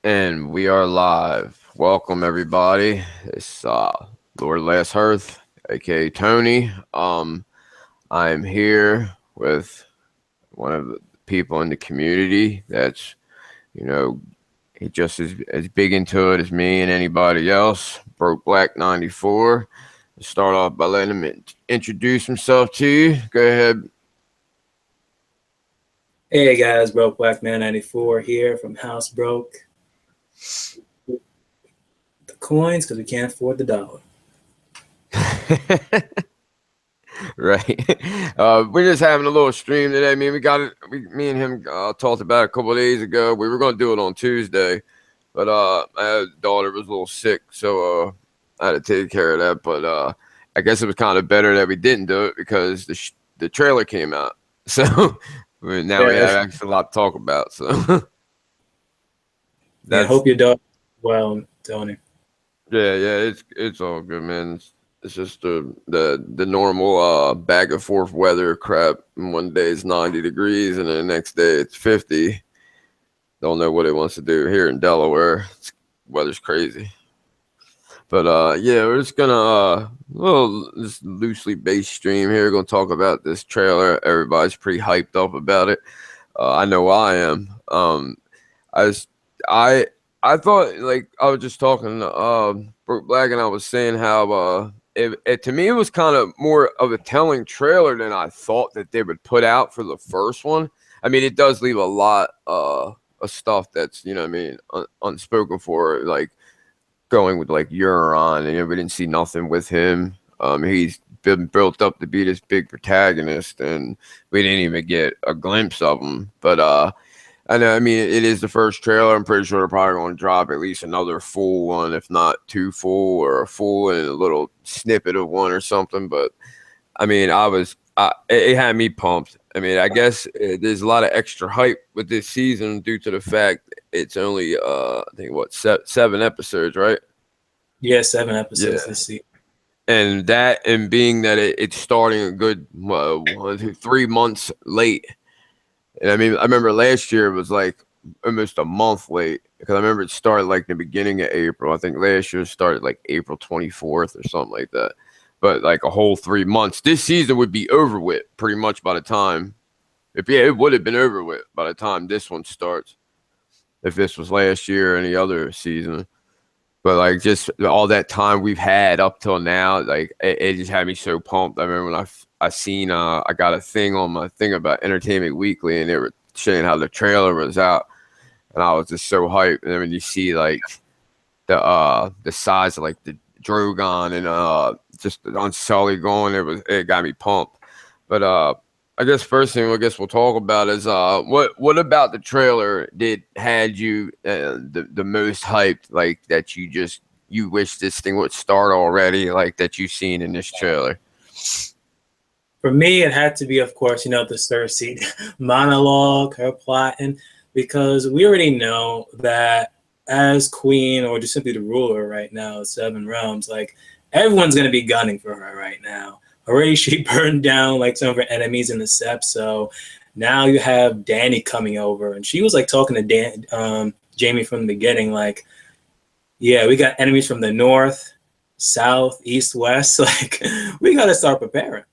And we are live. Welcome everybody. It's Lord Last Hearth, aka Tony. I'm here with one of the people in the community that's, you know, he just as big into it as me and anybody else. Broke Black 94. Start off by letting him introduce himself to you. Go ahead. Hey guys, BrokeBlackMan 94 here from House Broke. The coins because we can't afford the dollar. Right. We're just having a little stream today. I mean, we got it. Me and him talked about it a couple of days ago. We were going to do it on Tuesday, but my daughter was a little sick, so I had to take care of that. But I guess it was kind of better that we didn't do it because the trailer came out. So now we Yeah, have actually a lot to talk about. So yeah. that's Hope your daughter well, Tony. yeah. It's all good, man. It's just the normal back and forth weather crap. One day it's 90 degrees, and then the next day it's 50. Don't know what it wants to do here in Delaware. Weather's crazy. But yeah, we're just gonna little just loosely based stream here. We're gonna talk about this trailer. Everybody's pretty hyped up about it. I know I am. I was, I I thought, like, I was just talking to Broke Black, and I was saying how it to me it was kind of more of a telling trailer than I thought that they would put out for the first one. I mean, it does leave a lot of stuff that's, what I mean, unspoken for, like going with like Euron, and we didn't see nothing with him. He's been built up to be this big protagonist, and we didn't even get a glimpse of him. But I know. I mean, it is the first trailer. I'm pretty sure they're probably going to drop at least another full one, if not two full, or a full and a little snippet of one or something. But I mean, it had me pumped. I mean, I guess there's a lot of extra hype with this season due to the fact it's only, I think, what, 7 episodes, right? Yeah, 7 episodes Yeah. this season. And being that it's starting a good 1, 2, 3 months late. And I mean, I remember last year it was like almost a month late because I remember it started like the beginning of April. I think last year started like April 24th or something like that. But like a whole 3 months. This season would be over with pretty much by the time. If yeah, it would have been over with by the time this one starts. If this was last year or any other season. But like just all that time we've had up till now, like it just had me so pumped. I remember when I seen I got a thing on my thing about Entertainment Weekly, and they were showing how the trailer was out, and I was just so hyped. And then when you see like the size of like the Drogon and just on Sully going, it got me pumped. But I guess first thing we'll talk about is what about the trailer did had you the most hyped, like that you wish this thing would start already, like that you've seen in this trailer. For me, it had to be, of course, the Cersei monologue, her plotting, because we already know that as queen or just simply the ruler right now of Seven Realms, like everyone's gonna be gunning for her right now. Already, she burned down like some of her enemies in the Sept, so now you have Dany coming over, and she was like talking to Jamie from the beginning, like, yeah, we got enemies from the north, south, east, west. Like, we gotta start preparing.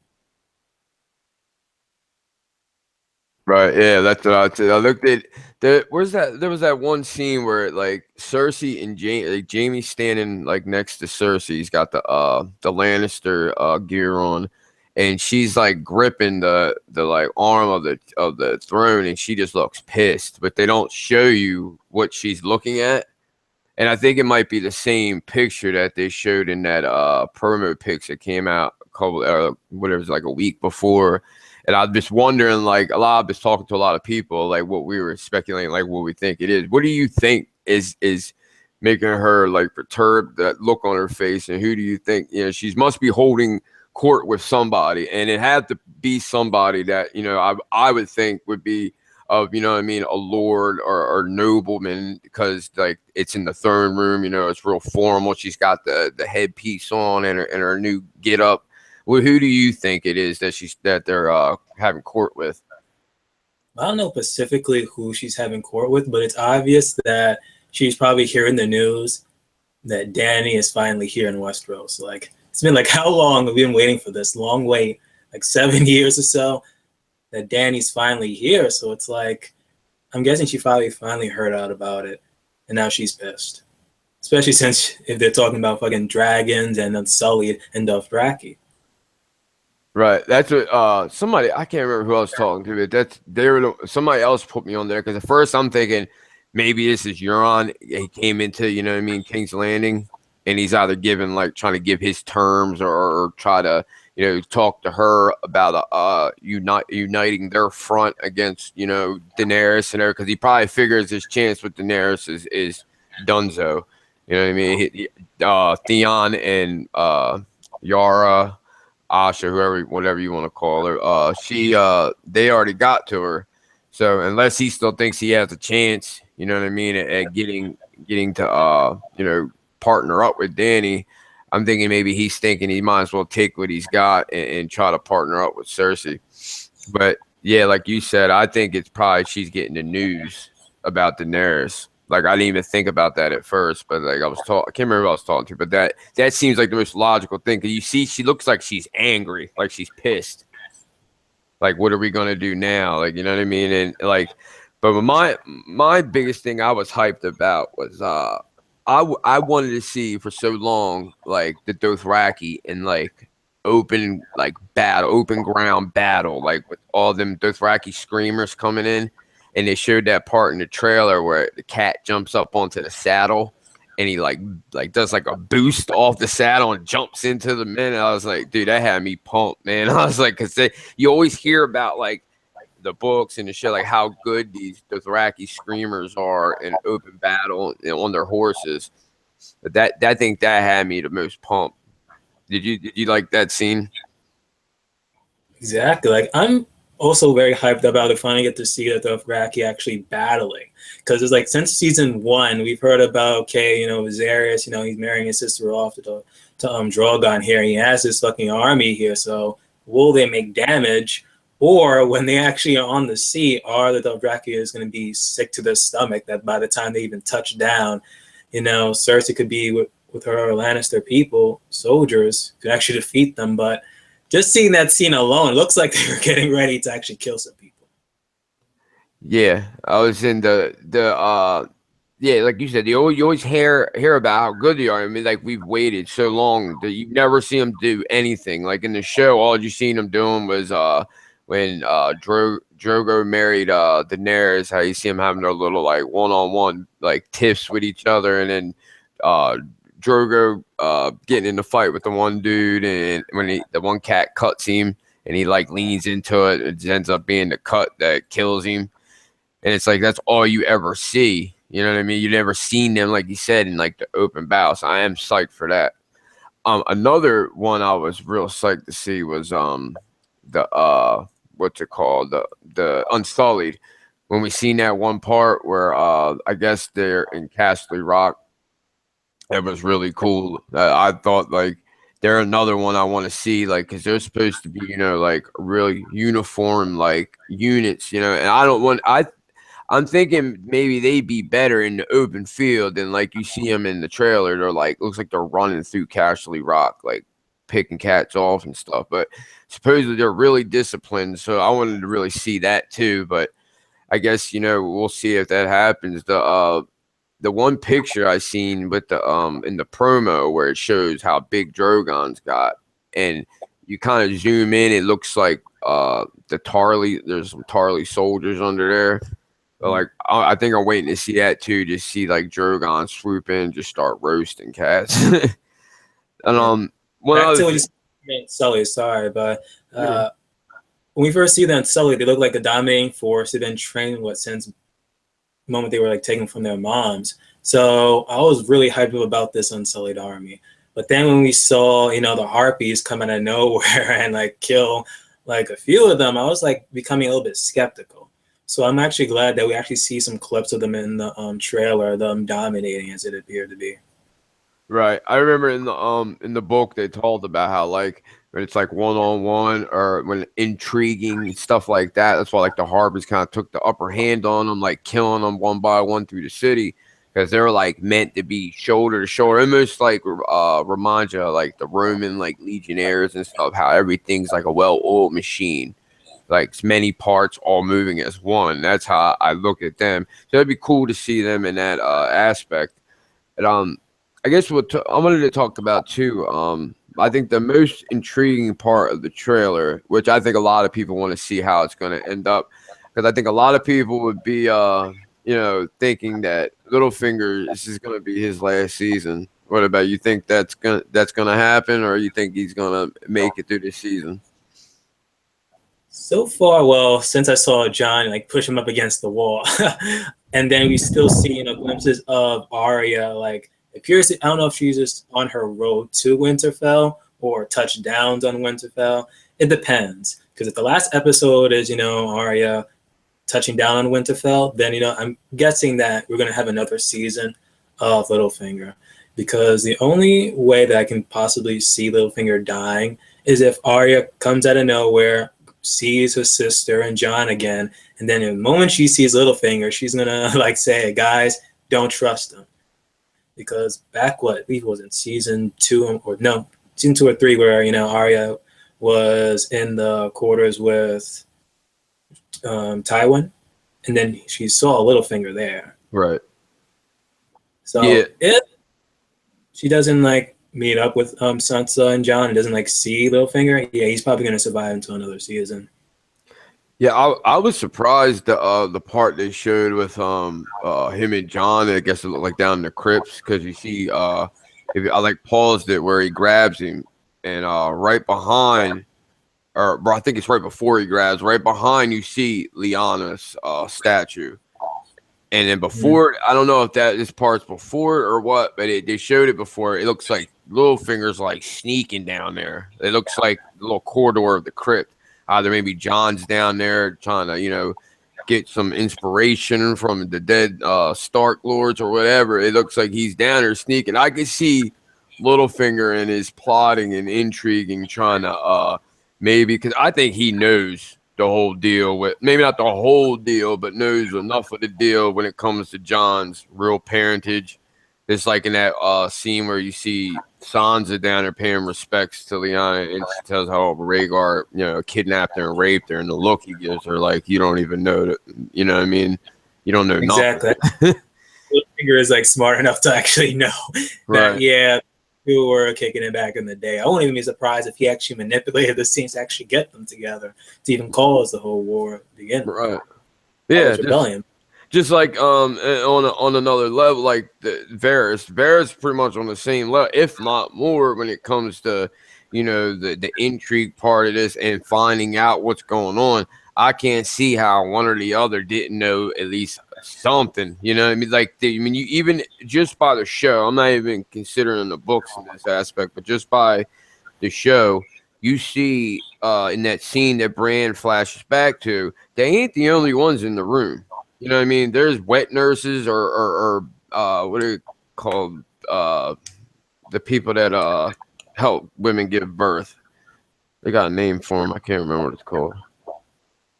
Right, yeah, that's what I said. I looked at where's that? There was that one scene where like Cersei and Jamie standing like next to Cersei. He's got the Lannister gear on, and she's like gripping the like arm of the throne, and she just looks pissed. But they don't show you what she's looking at, and I think it might be the same picture that they showed in that promo pics that came out a couple whatever, it was like a week before. And I'm just wondering, like, I've been talking to a lot of people, like what we were speculating, like what we think it is. What do you think is making her like perturbed, that look on her face, and who do you think, she must be holding court with somebody, and it had to be somebody that, I would think would be of, what I mean, a lord or nobleman, because like it's in the throne room, it's real formal. She's got the headpiece on and her new get up. Well, who do you think it is that they're having court with? I don't know specifically who she's having court with, but it's obvious that she's probably hearing the news that Danny is finally here in Westeros. So, like, it's been like, how long have we been waiting for this? Long wait, like 7 years or so, that Danny's finally here. So it's like, I'm guessing she probably finally heard out about it, and now she's pissed. Especially since if they're talking about fucking dragons and Unsullied and Dothraki. Right. That's what somebody, I can't remember who I was talking to, but somebody else put me on there because at first I'm thinking maybe this is Euron. He came into, you know what I mean, King's Landing, and he's either giving like trying to give his terms or try to, you know, talk to her about uniting their front against, you know, Daenerys and her, because he probably figures his chance with Daenerys is Dunzo. You know what I mean? Theon and Yara, Asha, whatever you want to call her, they already got to her. So unless he still thinks he has a chance, you know what I mean, at getting to you know, partner up with Danny, I'm thinking maybe he's thinking he might as well take what he's got and try to partner up with Cersei. But yeah, like you said, I think it's probably she's getting the news about Daenerys. Like I didn't even think about that at first, but like I can't remember who I was talking to, but that seems like the most logical thing. Because you see, she looks like she's angry, like she's pissed. Like, what are we gonna do now? Like, you know what I mean? And like, but my biggest thing I was hyped about was I wanted to see for so long like the Dothraki in like open ground battle, like with all them Dothraki screamers coming in. And they showed that part in the trailer where the cat jumps up onto the saddle and he like does like a boost off the saddle and jumps into the men. And I was like, dude, that had me pumped, man. I was like, because you always hear about like the books and the shit, like how good these Dothraki screamers are in open battle and on their horses. But that had me the most pumped. Did you like that scene? Exactly. Like, I'm also very hyped about it. Finally, get to see the Dothraki actually battling, because it's like since season 1, we've heard about, okay, you know, Viserys, you know, he's marrying his sister off to Drogon here. He has this fucking army here. So will they make damage? Or when they actually are on the sea, are the Dothraki is going to be sick to their stomach that by the time they even touch down, you know, Cersei could be with her Lannister people, soldiers, could actually defeat them. But just seeing that scene alone, looks like they were getting ready to actually kill some people. Yeah, I was in yeah, like you said, you always hear about how good they are. I mean, like we've waited so long that you never see them do anything. Like in the show, all you seen them doing was when Drogo married Daenerys, how you see them having their little like one-on-one like tiffs with each other, and then Drogo getting in the fight with the one dude, and when the one cat cuts him and he like leans into it, it ends up being the cut that kills him. And it's like that's all you ever see. You know what I mean? You never seen them, like you said, in like the open battle. So I am psyched for that. Another one I was real psyched to see was the what's it called, the Unsullied. When we seen that one part where I guess they're in Castle Rock, it was really cool. I thought like they're another one I want to see, like because they're supposed to be, you know, like really uniform like units, you know. And I don't want I'm thinking maybe they'd be better in the open field than like you see them in the trailer. They're like, looks like they're running through Castle Rock, like picking cats off and stuff. But supposedly they're really disciplined, so I wanted to really see that too. But I guess, you know, we'll see if that happens. The one picture I seen with the in the promo where it shows how big Drogon's got, and you kind of zoom in, it looks like the Tarly. There's some Tarly soldiers under there. But like I think I'm waiting to see that too, just see like Drogon swoop in and just start roasting cats. And one Back to other when you Sully, sorry, but when we first see them Sully, they look like a dominating force. They've been trained since the moment they were like taken from their moms. So I was really hyped up about this Unsullied army. But then when we saw, you know, the Harpies come out of nowhere and like kill like a few of them, I was like becoming a little bit skeptical. So I'm actually glad that we actually see some clips of them in the trailer, them dominating as it appeared to be. right. I remember in the book they told about how like when it's like one-on-one or when intriguing and stuff like that. That's why like the Harpies kind of took the upper hand on them, like killing them one by one through the city. because they're like meant to be shoulder to shoulder, almost like reminds you of like the Roman like legionnaires and stuff. How everything's like a well-oiled machine, like many parts all moving as one. That's how I look at them. So it'd be cool to see them in that aspect. And I guess what I wanted to talk about too. I think the most intriguing part of the trailer, which I think a lot of people want to see how it's going to end up, because I think a lot of people would be, thinking that Littlefinger, this is going to be his last season. What about you? Think that's gonna happen, or you think he's gonna make it through this season? So far, well, since I saw John like push him up against the wall, and then we still see glimpses of Arya. Like it appears, I don't know if she's just on her road to Winterfell or touchdowns on Winterfell. It depends, because if the last episode is Arya touching down on Winterfell, then I'm guessing that we're gonna have another season of Littlefinger, because the only way that I can possibly see Littlefinger dying is if Arya comes out of nowhere, sees her sister and John again, and then the moment she sees Littlefinger, she's gonna like say, "Guys, don't trust him," because back I believe it was in season 2 or 3, where Arya was in the quarters with Tywin, and then she saw Littlefinger there. Right. So Yeah. if she doesn't like meet up with Sansa and John and doesn't like see Littlefinger, yeah, he's probably gonna survive until another season. Yeah, I was surprised the part they showed with him and John. I guess it looked like down in the crypts, because you see if I like paused it where he grabs him, and right behind, or I think it's right before he grabs, right behind you see Lyanna's statue. And then before, I don't know if this part's before or what, but they showed it before. It looks like Littlefinger's like sneaking down there. It looks like the little corridor of the crypt. Either maybe John's down there trying to, get some inspiration from the dead Stark lords or whatever. It looks like he's down there sneaking. I could see Littlefinger and his plotting and intriguing, trying to maybe, because I think he knows the whole deal, with maybe not the whole deal, but knows enough of the deal when it comes to John's real parentage. It's like in that scene where you see Sansa down there paying respects to Lyanna, and she tells how Rhaegar, kidnapped her and raped her, and the look he gives her, like, you don't even know that, you know what I mean? You don't know exactly. nothing. Littlefinger is like smart enough to actually know Right. that, yeah, who were kicking it back in the day. I wouldn't even be surprised if he actually manipulated the scenes to actually get them together to even cause the whole war to begin. Right. Yeah. Rebellion. Just like on another level, like Varys pretty much on the same level, if not more, when it comes to the intrigue part of this and finding out what's going on. I can't see how one or the other didn't know at least something. You know what I mean? Like you even just by the show, I'm not even considering the books in this aspect, but just by the show, you see in that scene that Bran flashes back to, they ain't the only ones in the room. You know what I mean? There's wet nurses or what are they called? The people that help women give birth. They got a name for them. I can't remember what it's called.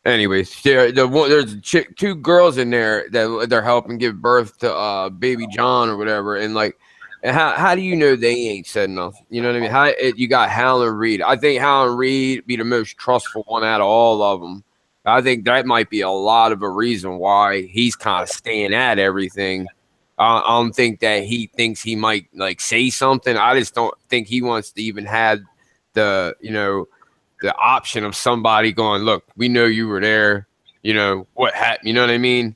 Anyways, there's two girls in there that they're helping give birth to baby John or whatever. And like, how do you know they ain't said nothing? You know what I mean? You got Howland Reed. I think Howland Reed be the most trustful one out of all of them. I think that might be a lot of a reason why he's kind of staying at everything. I don't think that he thinks he might like say something. I just don't think he wants to even have the the option of somebody going, look, we know you were there. What happened? You know what I mean?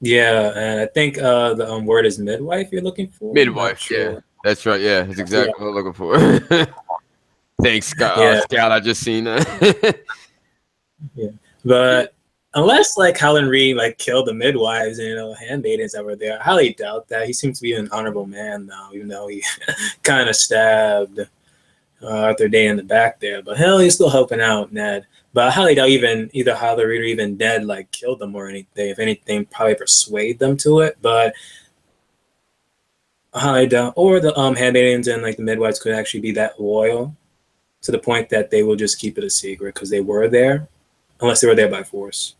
Yeah, and I think the word is midwife you're looking for. Midwife, sure. yeah, that's right. Yeah, that's exactly what I'm looking for. Thanks, Scott. Scout, I just seen that. Yeah, but unless like Howland Reed like killed the midwives and handmaidens that were there, I highly doubt that. He seems to be an honorable man now, even though he kind of stabbed Arthur Day in the back there. But hell, he's still helping out Ned. But I highly doubt either Howland Reed or even Ned like killed them or anything. If anything, probably persuade them to it. But I highly doubt, or the handmaidens and like the midwives could actually be that loyal to the point that they will just keep it a secret because they were there. Unless they were there by force.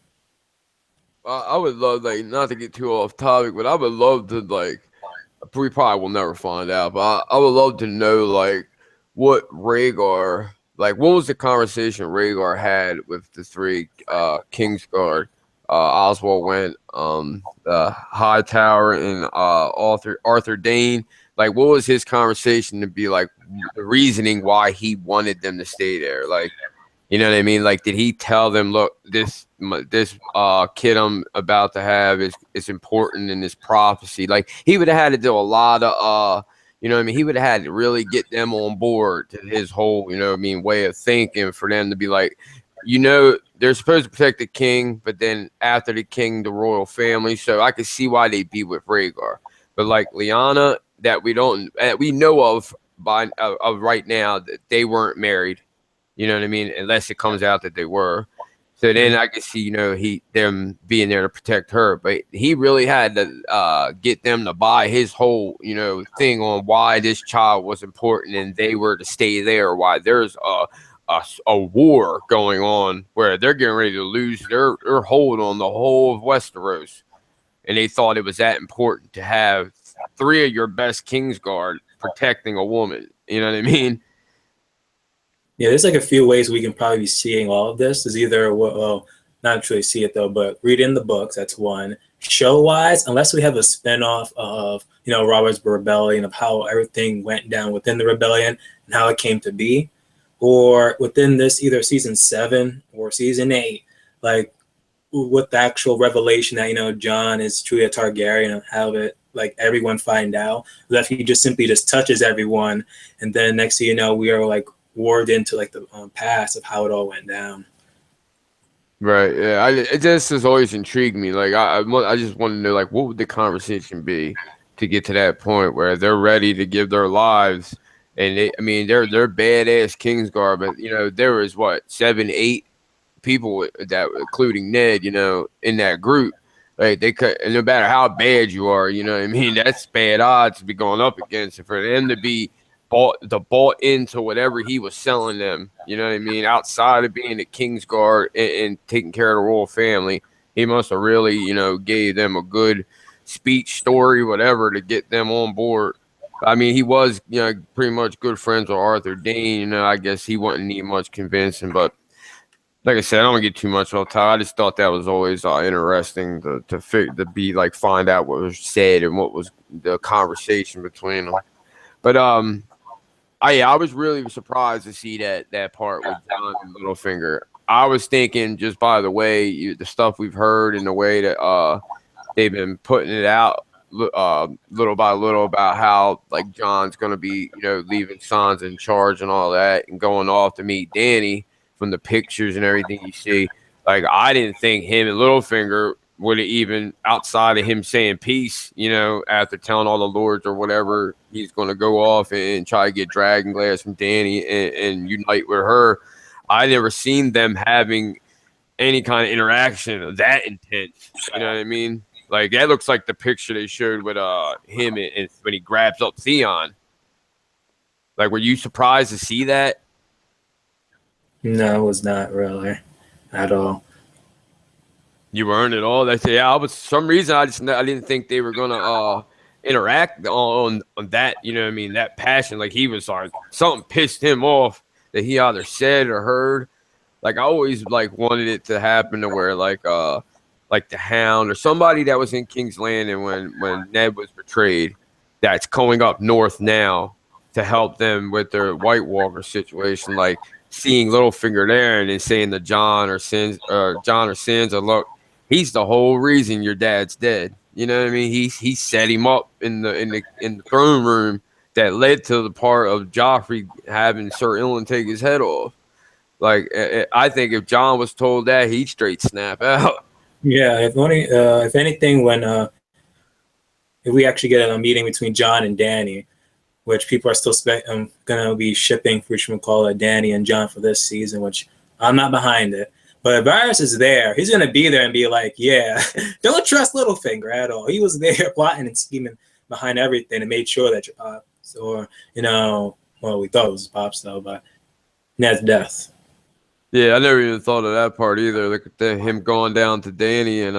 I would love, like, not to get too off topic, but I would love to, like, we probably will never find out, but I would love to know, like, what Rhaegar, like, what was the conversation Rhaegar had with the three Kingsguard, Oswald Went, Hightower, and Arthur Dane. Like, what was his conversation to be like the reasoning why he wanted them to stay there? Like, you know what I mean? Like, did he tell them, look, this kid I'm about to have is important in this prophecy? Like, he would have had to do a lot of you know what I mean? He would have had to really get them on board to his whole, you know what I mean, way of thinking for them to be like, you know, they're supposed to protect the king, but then after the king, the royal family. So I could see why they'd be with Rhaegar. But like Lyanna, that we know of of right now, that they weren't married. You know what I mean? Unless it comes out that they were. So then I could see, you know, them being there to protect her. But he really had to get them to buy his whole, you know, thing on why this child was important and they were to stay there. Why there's a war going on where they're getting ready to lose their hold on the whole of Westeros. And they thought it was that important to have three of your best Kingsguard protecting a woman. You know what I mean? Yeah, there's like a few ways we can probably be seeing all of this. Is either, well, not actually see it though, but read in the books. That's one. Show wise, unless we have a spinoff of, you know, Robert's rebellion, of how everything went down within the rebellion and how it came to be, or within this either season 7 or season 8, like with the actual revelation that, you know, Jon is truly a Targaryen and have it like everyone find out that he just simply just touches everyone, and then next thing you know, we are like warred into like the past of how it all went down. Right. Yeah. It just has always intrigued me. Like, I just want to know, like, what would the conversation be to get to that point where they're ready to give their lives, and I mean, they're badass Kingsguard, but you know, there was what 7, 8 people that, including Ned, you know, in that group. Like, they could, and no matter how bad you are, you know what I mean, that's bad odds to be going up against, and for them to be bought into whatever he was selling them, you know what I mean, outside of being a Kingsguard and taking care of the royal family, he must have really, you know, gave them a good speech, story, whatever, to get them on board. I mean, he was, you know, pretty much good friends with Arthur Dane. You know, I guess he wouldn't need much convincing, but like I said, I don't want to get too much off time. I just thought that was always interesting to be like, find out what was said and what was the conversation between them. But I was really surprised to see that part with Jon and Littlefinger. I was thinking, just by the way, the stuff we've heard and the way that they've been putting it out little by little about how, like, Jon's going to be, you know, leaving Sansa in charge and all that and going off to meet Dany from the pictures and everything you see. Like, I didn't think him and Littlefinger would have, even outside of him saying peace, you know, after telling all the lords or whatever, he's going to go off and try to get Dragonglass from Dany and unite with her. I never seen them having any kind of interaction that intense. You know what I mean? Like, that looks like the picture they showed with him and when he grabs up Theon. Like, were you surprised to see that? No, it was not really at all. You weren't at all. That's, yeah. I was, for some reason, I didn't think they were gonna interact on that. You know what I mean? That passion. Like, he was like, something pissed him off that he either said or heard. Like, I always like wanted it to happen to where like the Hound or somebody that was in King's Landing when Ned was betrayed, that's going up north now to help them with their White Walker situation. Like, seeing Littlefinger there and then saying to Jon or Sansa, look, he's the whole reason your dad's dead. You know what I mean? He set him up in the throne room that led to the part of Joffrey having Sir Ilyn take his head off. Like, I think if Jon was told that, he'd straight snap out. Yeah, if anything, when if we actually get a meeting between Jon and Dany, which people are still gonna be shipping for Dany and Jon for this season, which I'm not behind it. But if Varys is there, he's gonna be there and be like, yeah, don't trust Littlefinger at all. He was there plotting and scheming behind everything and made sure that your pops, or, you know, well, we thought it was pops though, but Ned's death. Yeah, I never even thought of that part either. Look at him going down to Danny and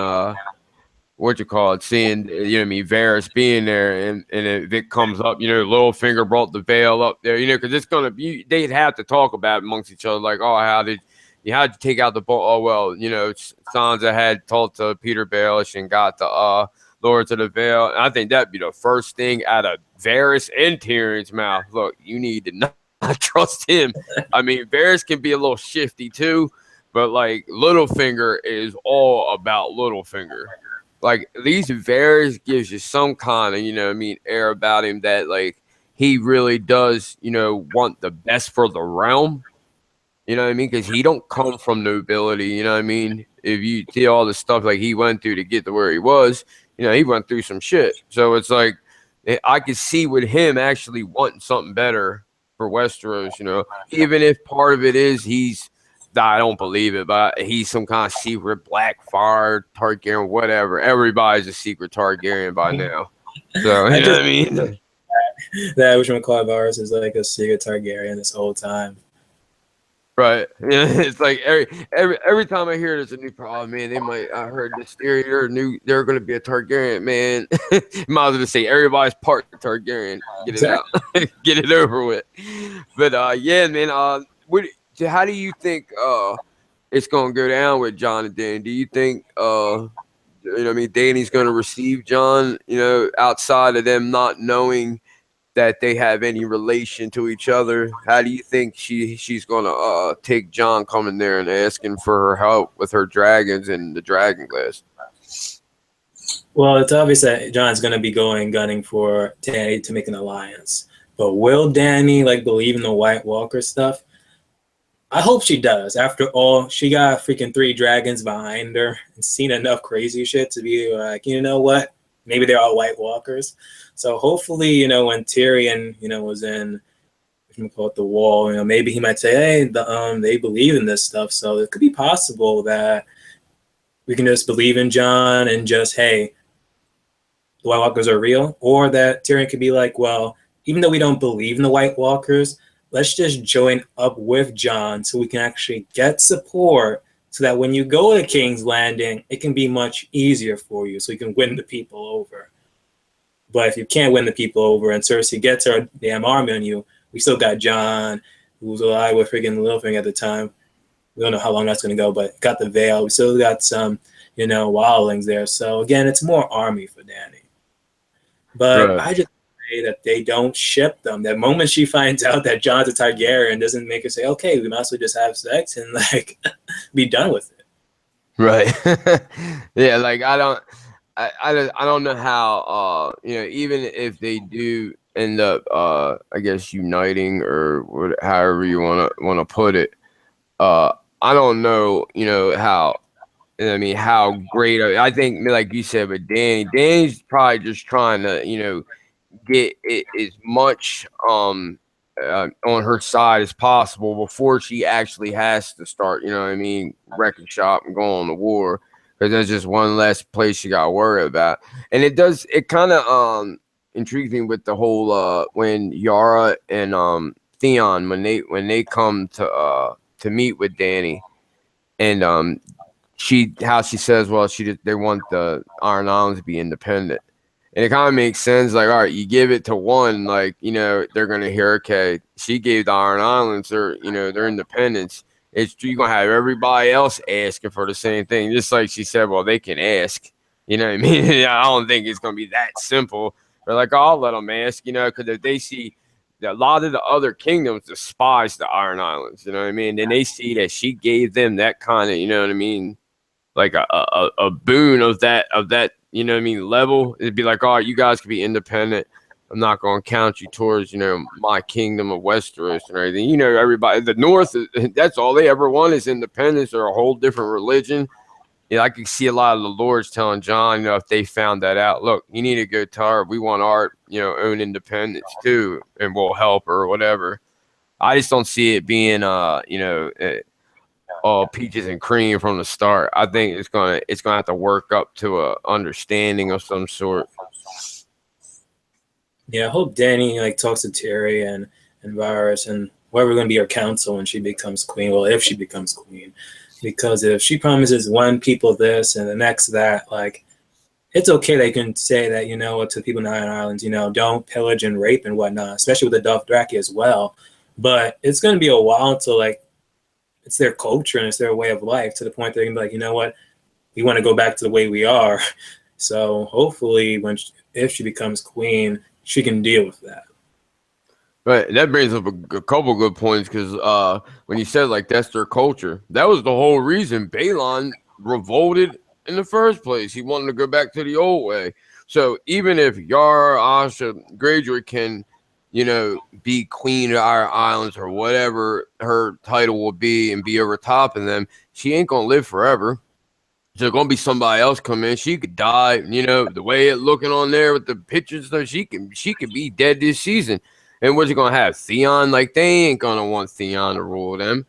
what you call it, seeing you know what I mean Varys being there, and if it comes up, you know, Littlefinger brought the veil up there, you know, because it's gonna be they'd have to talk about it amongst each other, like, oh, how did you take out the ball? Oh well, you know, Sansa had talked to Peter Baelish and got the Lords of the Vale. And I think that'd be the first thing out of Varys and Tyrion's mouth. Look, you need to not trust him. I mean, Varys can be a little shifty too, but like Littlefinger is all about Littlefinger. Like at least Varys gives you some kind of, you know what I mean, air about him that like he really does, you know, want the best for the realm. You know what I mean? Because he don't come from nobility. You know what I mean? If you see all the stuff like he went through to get to where he was, you know, he went through some shit. So it's like I could see with him actually wanting something better for Westeros. You know, even if part of it is I don't believe it, but he's some kind of secret Blackfire Targaryen, whatever. Everybody's a secret Targaryen by now. So I you know just what I mean? that which one called Varys is like a secret Targaryen this whole time. Right. Yeah. It's like every time I hear there's a new problem, man, I heard this theory, they're gonna be a Targaryen, man. Might as well just say everybody's part Targaryen. Get it out. Exactly. Get it over with. But yeah, man, how do you think it's gonna go down with John and Dan? Do you think you know what I mean, Danny's gonna receive John, you know, outside of them not knowing that they have any relation to each other? How do you think she's gonna take John coming there and asking for her help with her dragons and the dragon glass? Well, it's obvious that John's going to be gunning for Danny to make an alliance. But will Danny like believe in the White Walker stuff? I hope she does. After all, she got freaking 3 dragons behind her and seen enough crazy shit to be like, you know what? Maybe they're all White Walkers. So hopefully, you know, when Tyrion, you know, was in, we call it the Wall, you know, maybe he might say, hey, they believe in this stuff. So it could be possible that we can just believe in John and just, hey, the White Walkers are real, or that Tyrion could be like, well, even though we don't believe in the White Walkers, let's just join up with John so we can actually get support so that when you go to King's Landing, it can be much easier for you so you can win the people over. But if you can't win the people over and Cersei gets her damn army on you, we still got John, who was alive with freaking Littlefinger at the time. We don't know how long that's going to go, but got the Vale. We still got some, you know, wildlings there. So again, it's more army for Danny. But Right. I just pray that they don't ship them. That moment she finds out that John's a Targaryen doesn't make her say, okay, we might as well just have sex and like be done with it. Right. Yeah, like I don't know how you know, even if they do end up I guess uniting or however you want to put it, uh I don't know, you know, how, I mean, how great I think, like you said, with Danny's probably just trying to, you know, get it as much on her side as possible before she actually has to start, you know what I mean, wrecking shop and going on the war, because there's just one less place you got to worry about. And it kind of intrigues me with the whole when Yara and Theon, when they come to meet with Danny, and how she says, well, they want the Iron Islands to be independent. And it kind of makes sense. Like, all right, you give it to one, like, you know, they're gonna hear, okay, she gave the Iron Islands their independence. You're gonna have everybody else asking for the same thing. Just like she said, well, they can ask. You know what I mean? I don't think it's gonna be that simple. They're like, oh, I'll let them ask, you know, because if they see that a lot of the other kingdoms despise the Iron Islands, you know what I mean? Then they see that she gave them that kind of, you know what I mean, like a boon of that, you know what I mean, level. It'd be like, all right, you guys can be independent. I'm not going to count you towards, you know, my kingdom of Westeros and everything. You know, everybody, the North, that's all they ever want is independence or a whole different religion. Yeah, I could see a lot of the lords telling John, you know, if they found that out, look, you need to go tell her we want our, you know, own independence too, and we'll help her or whatever. I just don't see it being, all peaches and cream from the start. I think it's gonna have to work up to a understanding of some sort. Yeah, I hope Danny like talks to Terry and Varys and whoever going to be her counsel when she becomes queen. Well, if she becomes queen, because if she promises one people this and the next that, like, it's okay they can say that, you know, to people in the Iron Islands, you know, don't pillage and rape and whatnot, especially with the Dothraki as well. But it's going to be a while until, like, it's their culture and it's their way of life, to the point they're going to be like, you know what, we want to go back to the way we are. So hopefully if she becomes queen, she can deal with that. Right, that brings up a couple good points, because when you said like that's their culture, that was the whole reason Balon revolted in the first place. He wanted to go back to the old way. So even if Yara Asha Greyjoy can, you know, be queen of our islands or whatever her title will be and be over top of them, she ain't gonna live forever. There's gonna be somebody else come in. She could die. You know, the way it looking on there with the pictures, though, she could be dead this season. And what's he gonna have? Theon? Like, they ain't gonna want Theon to rule them.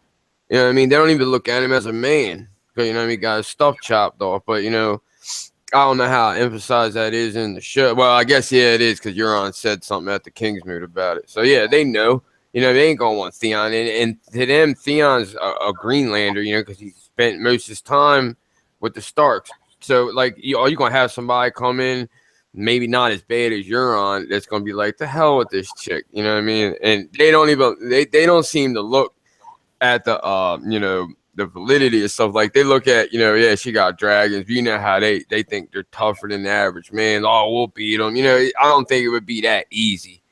You know what I mean? They don't even look at him as a man. You know what I mean? Got his stuff chopped off. But, you know, I don't know how emphasized that is in the show. Well, I guess, yeah, it is, because Euron said something at the Kingsmoot about it. So, yeah, they know. You know, they ain't going to want Theon. And to them, Theon's a Greenlander, you know, because he spent most of his time with the Starks. So, like, are you going to have somebody come in, maybe not as bad as Euron, that's going to be like, the hell with this chick, you know what I mean? And they don't even, they don't seem to look at the, you know, the validity of stuff. Like, they look at, you know, yeah, she got dragons. You know how they think they're tougher than the average man. Oh, we'll beat them. You know, I don't think it would be that easy.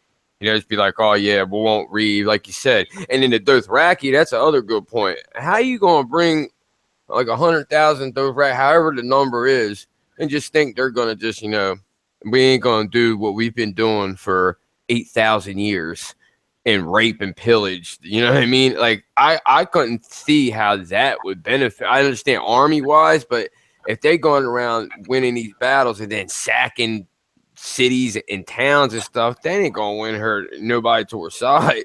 You know, just be like, oh, yeah, we won't read, like you said. And then the Dothraki, that's the other good point. How you going to bring like 100,000 Dothraki, however the number is, and just think they're going to just, you know, we ain't going to do what we've been doing for 8,000 years and rape and pillage? You know what I mean? Like, I couldn't see how that would benefit. I understand army wise, but if they going around winning these battles and then sacking cities and towns and stuff, they ain't gonna win her nobody to her side.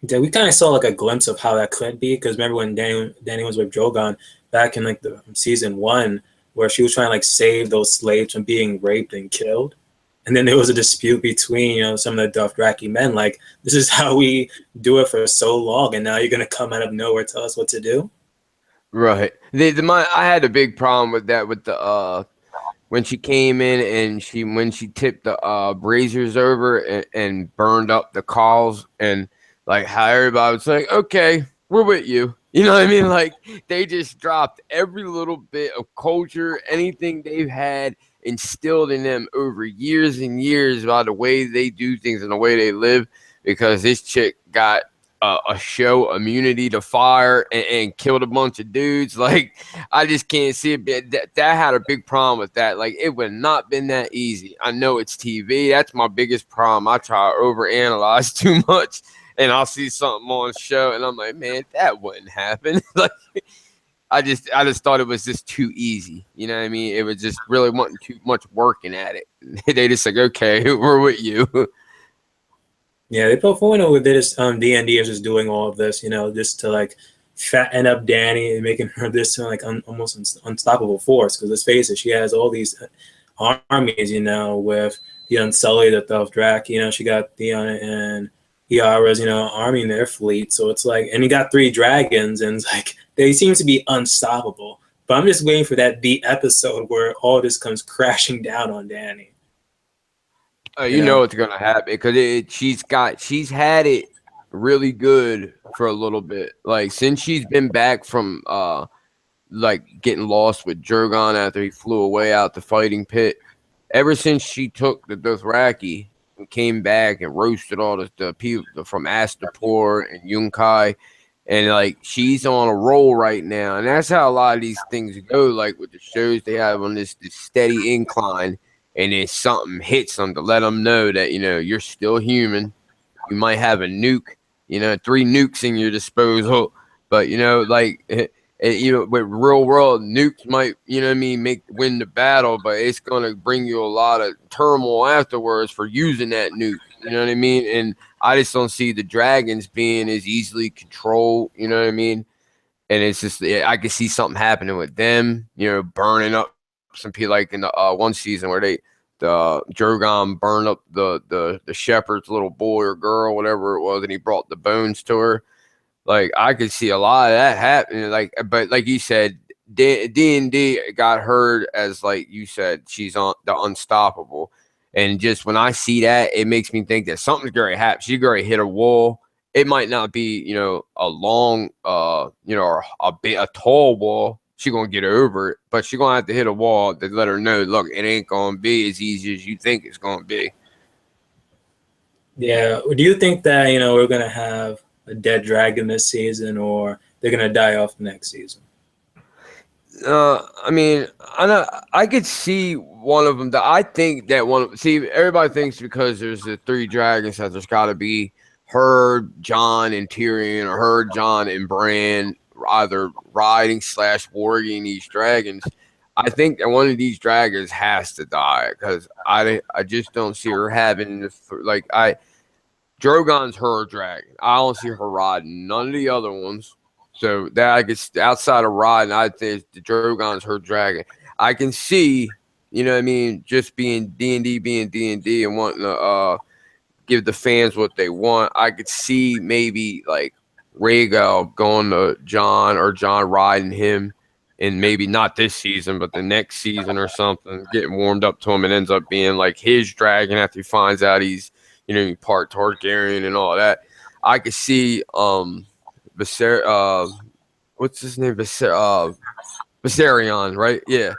Yeah, we kind of saw like a glimpse of how that could be, because remember when Danny was with Drogon back in like the season 1, where she was trying to like save those slaves from being raped and killed. And then there was a dispute between, you know, some of the Dothraki men, like, this is how we do it for so long, and now you're gonna come out of nowhere tell us what to do. Right. I had a big problem with that, with the when she came in and when she tipped the braziers over and burned up the coals, and like how everybody was like, okay, we're with you. You know what I mean? Like, they just dropped every little bit of culture, anything they've had instilled in them over years and years about the way they do things and the way they live, because this chick got a show immunity to fire and killed a bunch of dudes. Like, I just can't see it. That had a big problem with that. Like, it would not been that easy. I know it's TV. That's my biggest problem. I try to overanalyze too much, and I'll see something on the show, and I'm like, man, that wouldn't happen. Like, I just thought it was just too easy. You know what I mean? It was just really wanting too much working at it. They just like, okay, we're with you. Yeah, they put forward with this D&D is just doing all of this, you know, just to like fatten up Danny and making her this like almost unstoppable force. Because let's face it, she has all these armies, you know, with the Unsullied, the Dothraki, you know, she got Theon and Yara's, you know, army in their fleet. So it's like, and he got 3 dragons, and it's like, they seem to be unstoppable. But I'm just waiting for that beat episode where all this comes crashing down on Danny. You know what's gonna happen, because she's had it really good for a little bit. Like, since she's been back from like getting lost with Drogon after he flew away out the fighting pit. Ever since she took the Dothraki and came back and roasted all the people from Astapor and Yunkai, and like, she's on a roll right now, and that's how a lot of these things go. Like with the shows, they have on this steady incline. And if something hits them, to let them know that, you know, you're still human. You might have a nuke, you know, 3 nukes in your disposal, but, you know, like, you know, with real world, nukes might, you know what I mean, win the battle, but it's going to bring you a lot of turmoil afterwards for using that nuke. You know what I mean? And I just don't see the dragons being as easily controlled. You know what I mean? And it's just, I can see something happening with them, you know, burning up some people, like in the one season where they Drogon burned up the shepherd's little boy or girl, whatever it was, and he brought the bones to her. Like I could see a lot of that happening. Like, but like you said, D&D got heard as, like you said, she's on the unstoppable. And just when I see that, it makes me think that something's going to happen. She's going to hit a wall. It might not be, a long, or a tall wall. She's going to get over it, but she's going to have to hit a wall to let her know, look, it ain't going to be as easy as you think it's going to be. Yeah. Do you think that, we're going to have a dead dragon this season, or they're going to die off next season? I mean, I could see one of them. I think that one. See, everybody thinks because there's the three dragons that there's got to be her, Jon, and Tyrion, or her, Jon, and Bran, either riding / warging these dragons. I think that one of these dragons has to die because I just don't see her having this. Drogon's her dragon. I don't see her riding none of the other ones. So that I guess outside of riding, I think the Drogon's her dragon. I can see, just being D&D and wanting to give the fans what they want. I could see maybe like Rhaegal going to Jon or Jon riding him, and maybe not this season, but the next season or something, getting warmed up to him and ends up being like his dragon after he finds out he's, part Targaryen and all that. I could see what's his name? Viserion, right? Yeah.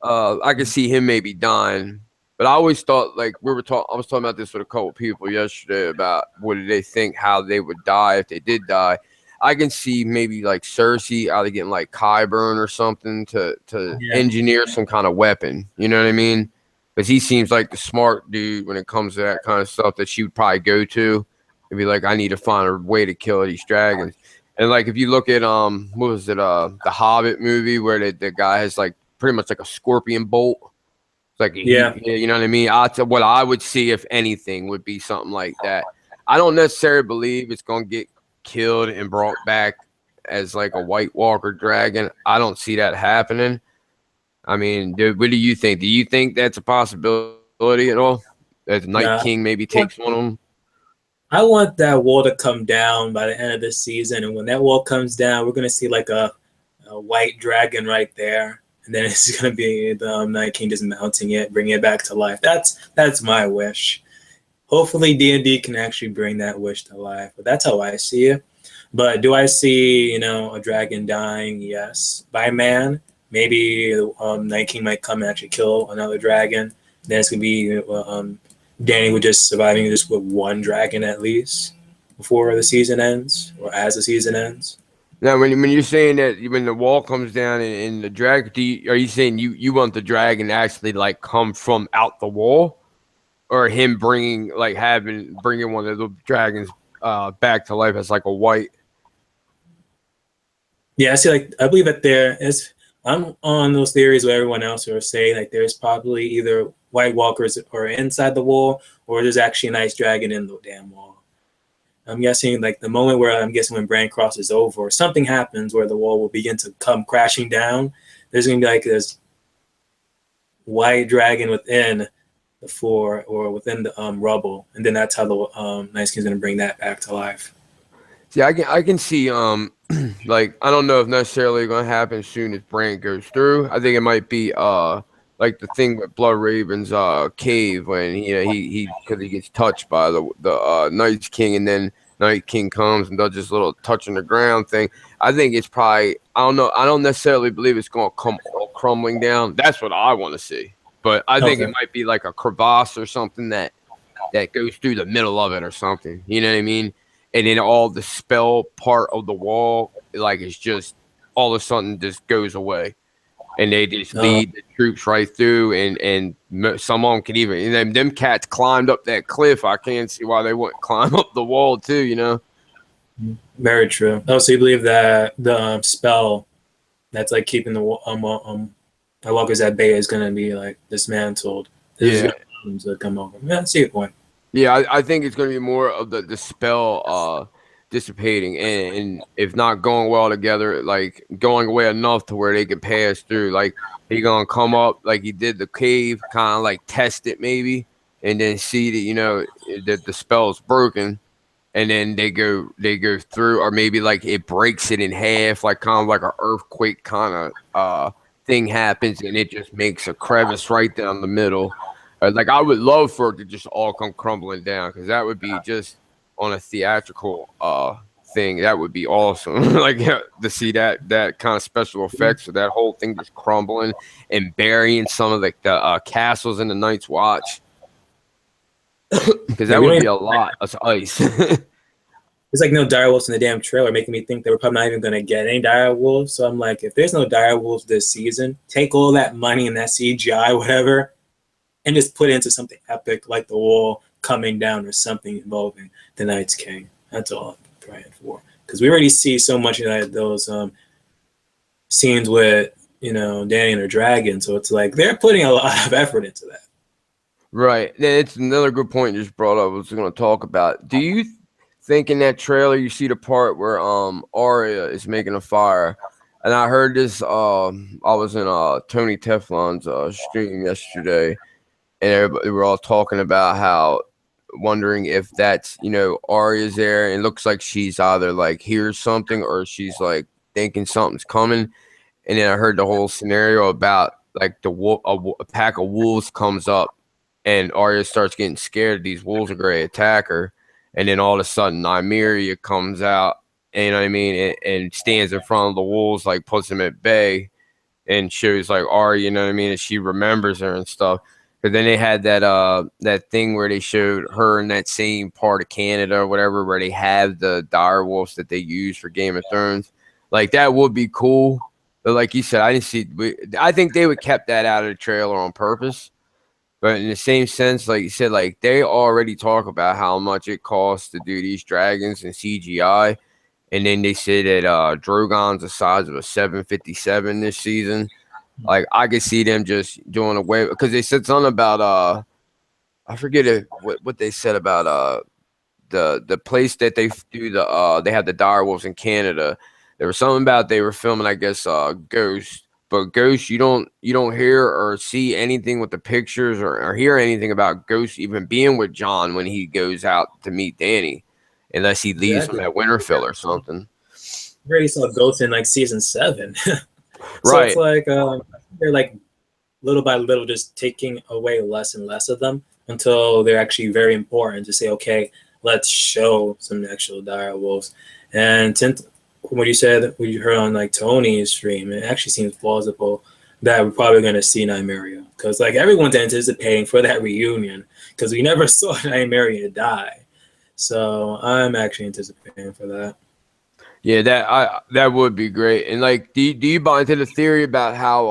I could see him maybe dying. But I always thought, like, I was talking about this with a couple people yesterday about what did they think, how they would die if they did die. I can see maybe like Cersei either getting like Qyburn or something to engineer some kind of weapon. You know what I mean? Because he seems like the smart dude when it comes to that kind of stuff that she would probably go to. It'd be like, I need to find a way to kill these dragons. And like if you look at what was it, the Hobbit movie where the guy has like pretty much like a scorpion bolt. It's like you know what I mean? What I would see if anything would be something like that. I don't necessarily believe it's gonna get killed and brought back as like a White Walker dragon. I don't see that happening. I mean, what do you think? Do you think that's a possibility at all? That the Night King maybe takes one of them? I want that wall to come down by the end of this season, and when that wall comes down, we're gonna see like a white dragon right there, and then it's gonna be the Night King just mounting it, bringing it back to life. That's my wish. Hopefully, D&D can actually bring that wish to life, but that's how I see it. But do I see a dragon dying? Yes, by man. Maybe Night King might come and actually kill another dragon. Then it's gonna be Danny would just surviving just with one dragon at least before the season ends, or as the season ends. Now, when you're saying that when the wall comes down and the dragon, are you saying you want the dragon to actually like come from out the wall, or him bringing one of the dragons back to life as like a white? Yeah, I believe that I'm on those theories where everyone else are saying like there's probably either White Walkers are inside the wall, or there's actually a nice dragon in the damn wall. I'm guessing like the moment where when Bran crosses over, or something happens where the wall will begin to come crashing down, there's gonna be like this white dragon within the floor or within the rubble, and then that's how the Night King's gonna bring that back to life. Yeah, I can see like I don't know if necessarily gonna happen as soon as Bran goes through. I think it might be like the thing with Blood Raven's cave when he because he gets touched by the Night King, and then Night King comes and does this little touch on the ground thing. I think it's probably I don't necessarily believe it's gonna come all crumbling down. That's what I want to see. But I think it might be like a crevasse or something that goes through the middle of it or something. You know what I mean? And then all the spell part of the wall, like it's just all of a sudden just goes away. And they just lead the troops right through, and some of them can even. And them cats climbed up that cliff. I can't see why they wouldn't climb up the wall too. Very true. Also, you believe that the spell that's like keeping the walkers at bay is gonna be like dismantled. To come over. Yeah, I see your point. Yeah, I think it's gonna be more of the spell dissipating, and if not going well together, like going away enough to where they can pass through. Like he gonna come up like he did the cave, kind of like test it maybe, and then see that that the spell's broken, and then they go through, or maybe like it breaks it in half, like kind of like an earthquake kind of thing happens, and it just makes a crevice right down the middle. Like I would love for it to just all come crumbling down, because that would be just on a theatrical thing. That would be awesome. Like to see that kind of special effects of that whole thing just crumbling and burying some of the castles in the Night's Watch. Because that would be a lot of ice. There's like no direwolves in the damn trailer, making me think that we're probably not even going to get any direwolves. So I'm like, if there's no direwolves this season, take all that money and that CGI, whatever, and just put it into something epic like the wall coming down or something involving the Night's King. That's all I'm praying for. Because we already see so much of those scenes with, Danny and her dragon. So it's like they're putting a lot of effort into that. Right. It's another good point you just brought up. I was going to talk about. Do you think in that trailer you see the part where Arya is making a fire? And I heard this. I was in Tony Teflon's stream yesterday, and they were all talking about how wondering if that's Arya's there, and it looks like she's either like hears something or she's like thinking something's coming. And then I heard the whole scenario about like a pack of wolves comes up, and Arya starts getting scared these wolves are going to attack her. And then all of a sudden, Nymeria comes out, and, you know what I mean, and stands in front of the wolves, like puts them at bay, and shows like Arya, you know what I mean, and she remembers her and stuff. But then they had that thing where they showed her in that same part of Canada or whatever, where they have the dire wolves that they use for Game of Thrones. Like that would be cool. But like you said, I didn't see. I think they would kept that out of the trailer on purpose. But in the same sense, like you said, like they already talk about how much it costs to do these dragons and CGI, and then they say that Drogon's the size of a 757 this season. Like I could see them just doing away, because they said something about I forget what they said about the place that they do they have the direwolves in Canada. There was something about they were filming, I guess, Ghost. But Ghost, you don't hear or see anything with the pictures or hear anything about Ghost even being with John when he goes out to meet Danny, unless he leaves him at Winterfell or something. We already saw Ghost in like season 7. So right. It's like they're like little by little just taking away less and less of them until they're actually very important to say, okay, let's show some actual dire wolves. And since what you said, what you heard on like Tony's stream, it actually seems plausible that we're probably going to see Nymeria, because like everyone's anticipating for that reunion, because we never saw Nymeria die. So I'm actually anticipating for that. Yeah, that would be great. And like, do you buy into the theory about how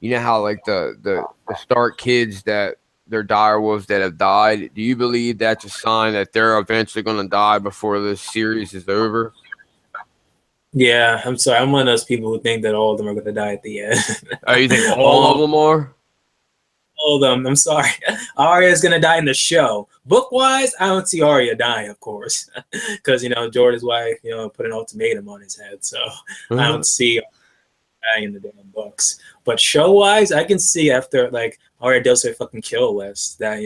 how like the Stark kids that they're dire wolves that have died? Do you believe that's a sign that they're eventually going to die before this series is over? Yeah, I'm sorry. I'm one of those people who think that all of them are going to die at the end. Oh, you think all of them are? All of them. I'm sorry. Arya is going to die in the show. Book-wise, I don't see Arya dying, of course, because, Jordan's wife, put an ultimatum on his head. So I don't see dying in the damn books. But show-wise, I can see after, like, Arya does her fucking kill list that,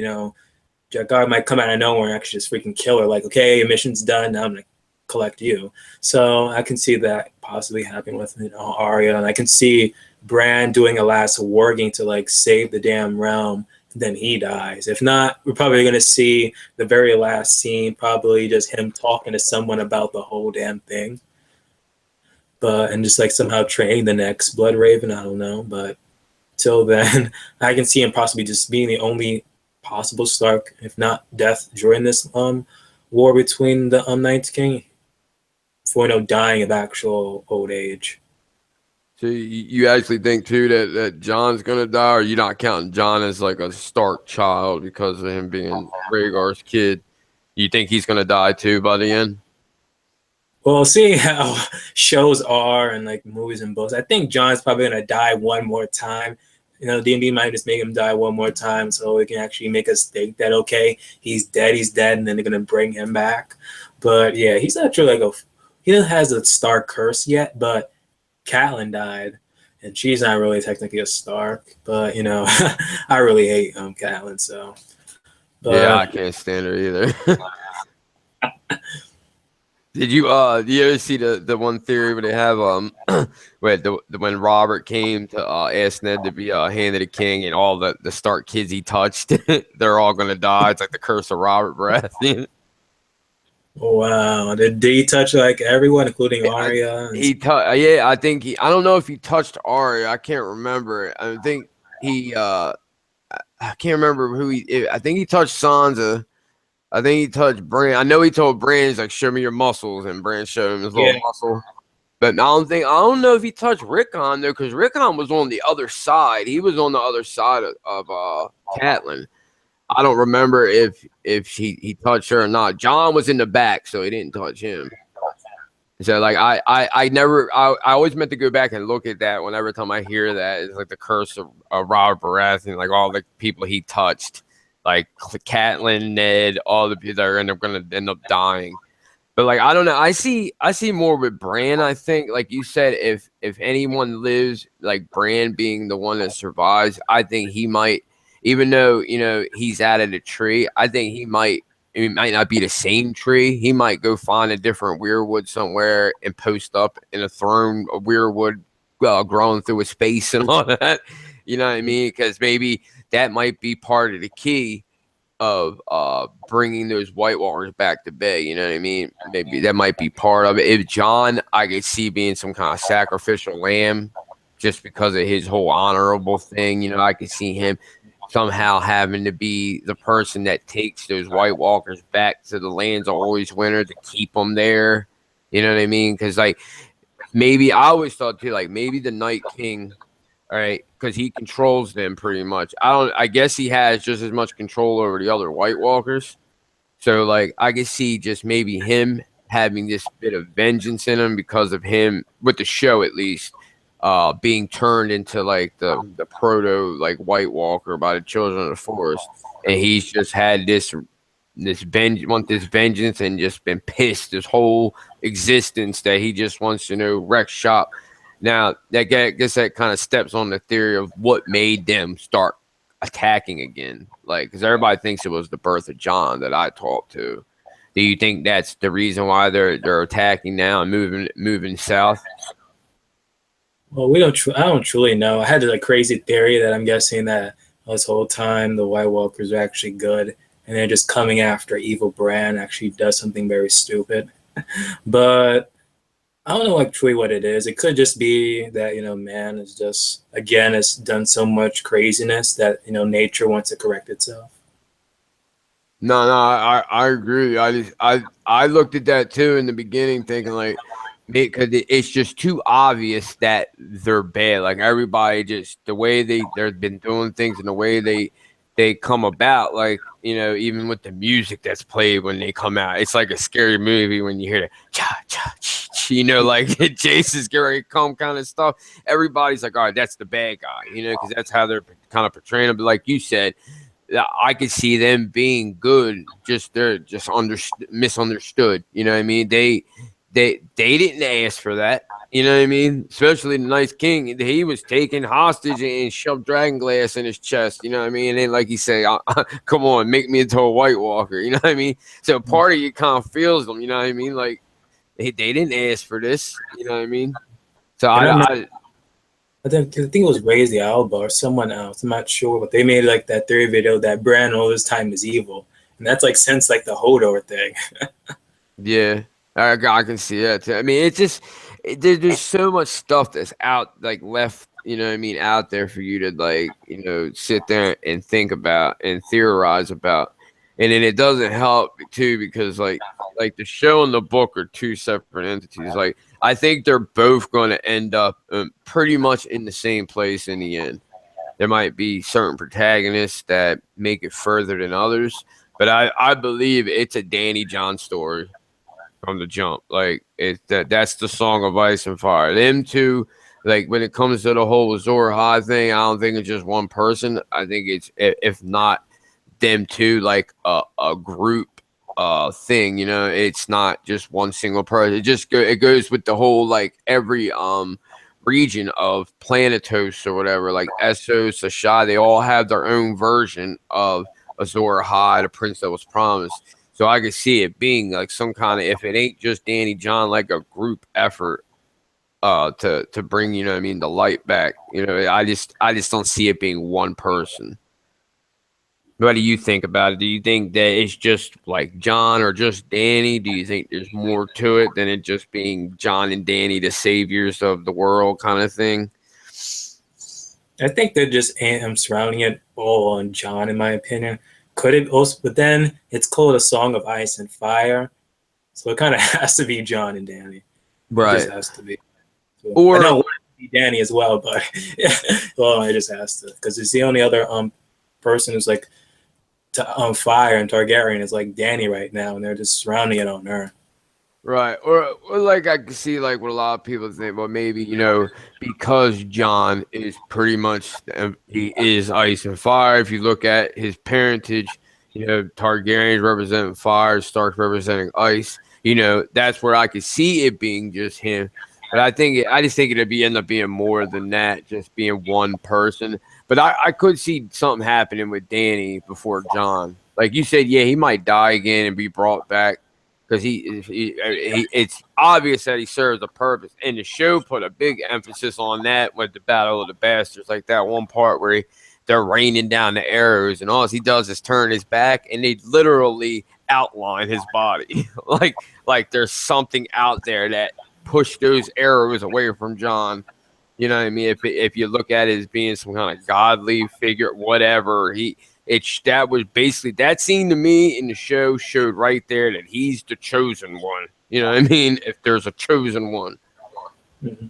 Jackar might come out of nowhere and actually just freaking kill her. Like, okay, your mission's done. Now I'm going to collect you. So I can see that possibly happening with Arya, and I can see Bran doing a last warging to like save the damn realm, and then he dies. If not, we're probably going to see the very last scene, probably just him talking to someone about the whole damn thing, and just like somehow training the next Blood Raven. I don't know, but till then I can see him possibly just being the only possible Stark, if not death, during this war between the Night's King, for dying of actual old age. So you actually think too that John's gonna die, or you not counting John as like a Stark child because of him being Rhaegar's kid? You think he's gonna die too by the end? Well, seeing how shows are and like movies and books, I think John's probably gonna die one more time. D&D might just make him die one more time so it can actually make us think that, okay, he's dead, and then they're going to bring him back. But yeah, he's not really he doesn't has a star curse yet, but Catelyn died, and she's not really technically a Stark, but I really hate Catelyn, so. Yeah, I But can't stand her either. Did you ever see the one theory where they have where when Robert came to ask Ned to be hand of the king, and all the Stark kids he touched, they're all gonna die. It's like the curse of Robert Baratheon. wow, did he touch like everyone, including Arya? Yeah, I think I don't know if he touched Arya. I can't remember. I think he I can't remember who I think he touched Sansa. I think he touched Bran. I know he told Bran, he's like, show me your muscles, and Bran showed him his little muscle. But I don't know if he touched Rickon though, because Rickon was on the other side. He was on the other side of Catelyn. I don't remember if he touched her or not. John was in the back, so he didn't touch him. So like I always meant to go back and look at that. Whenever time I hear that, it's like the curse of Robert Baratheon, like all the people he touched, like Catelyn, Ned, all the people that are gonna end up dying. But like I don't know, I see more with Bran. I think, like you said, if anyone lives, like Bran being the one that survives, I think he might, even though he's out of the tree, I think he might. It might not be the same tree. He might go find a different weirwood somewhere and post up in a throne of weirwood growing through a space and all that. You know what I mean? Because maybe that might be part of the key of bringing those White Walkers back to bay. You know what I mean? Maybe that might be part of it. If John, I could see being some kind of sacrificial lamb just because of his whole honorable thing. I could see him somehow having to be the person that takes those White Walkers back to the lands of always winter to keep them there. You know what I mean? Because like maybe I always thought too, like maybe the Night King, all right, because he controls them pretty much. I guess he has just as much control over the other White Walkers. So like I could see just maybe him having this bit of vengeance in him because of him, with the show at least, being turned into like the proto like White Walker by the Children of the Forest, and he's just had this vengeance and just been pissed his whole existence that he just wants to wreck shop. Now that guess that kind of steps on the theory of what made them start attacking again, like because everybody thinks it was the birth of John that I talked to. Do you think that's the reason why they're attacking now and moving south? Well, I don't truly know. I had a crazy theory that I'm guessing that this whole time the White Walkers are actually good, and they're just coming after evil Bran actually does something very stupid. But I don't know truly what it is. It could just be that man is just again has done so much craziness that nature wants to correct itself. No, I agree. I looked at that too in the beginning, thinking like, because it's just too obvious that they're bad. Like everybody, just the way they've been doing things and the way they come about. Like even with the music that's played when they come out, it's like a scary movie when you hear the cha cha cha. Like Jason's getting ready to come kind of stuff. Everybody's like, all right, that's the bad guy. Because that's how they're kind of portraying him. But like you said, I could see them being good. They're just misunderstood. You know what I mean? They didn't ask for that. You know what I mean? Especially the Night King. He was taken hostage and shoved dragon glass in his chest. You know what I mean? And then, like he said, come on, make me into a White Walker. You know what I mean? So part of you kind of feels them. You know what I mean? Like they didn't ask for this. You know what I mean? So I think it was Raise the Alba or someone else. I'm not sure, but they made that theory video that Bran all this time is evil, and that's since the Hodor thing. Yeah. I can see that too. I mean, it's just there's so much stuff that's out left. You know what I mean? Out there for you to sit there and think about and theorize about, and then it doesn't help too because like the show and the book are two separate entities. Like I think they're both going to end up pretty much in the same place in the end. There might be certain protagonists that make it further than others, but I believe it's a Danny John story from the jump. Like that's the Song of Ice and Fire. Them two Like when it comes to the whole Azor High thing, I don't think it's just one person. I think it's, if not them two, like a group thing. You know, it's not just one single person. It goes with the whole, like, every region of Planetos or whatever, like Essos, Ashai, they all have their own version of Azor High, the prince that was promised. So I could see it being like some kind of, if it ain't just Danny John, like a group effort to bring, you know what I mean, the light back. You know, I just don't see it being one person. What do you think about it? Do you think that it's just like John or just Danny? Do you think there's more to it than it just being John and Danny, the saviors of the world kind of thing? I think they're just surrounding it all on John, in my opinion. Could it also? But then it's called A Song of Ice and Fire, so it kind of has to be John and Danny. Right. It just has to be. So, Or I don't want it to be Danny as well, but well, it just has to, because it's the only other person who's like fire and Targaryen is like Danny right now, and they're just surrounding it on her. right, or like I can see like what a lot of people think. Well, maybe, you know, because John is pretty much, he is ice and fire. If you look at his parentage, you know, Targaryens representing fire, Stark representing ice. You know, that's where I could see it being just him. But I just think it'd end up being more than that, just being one person. But I could see something happening with Danny before John. Like you said, yeah, he might die again and be brought back because it's obvious that he serves a purpose. And the show put a big emphasis on that with the Battle of the Bastards, like that one part where they're raining down the arrows, and all he does is turn his back, and they literally outline his body, like there's something out there that push those arrows away from John. You know what I mean? If you look at it as being some kind of godly figure, whatever, that was basically, that scene to me in the show showed right there that he's the chosen one. You know what I mean? If there's a chosen one. Mm-hmm.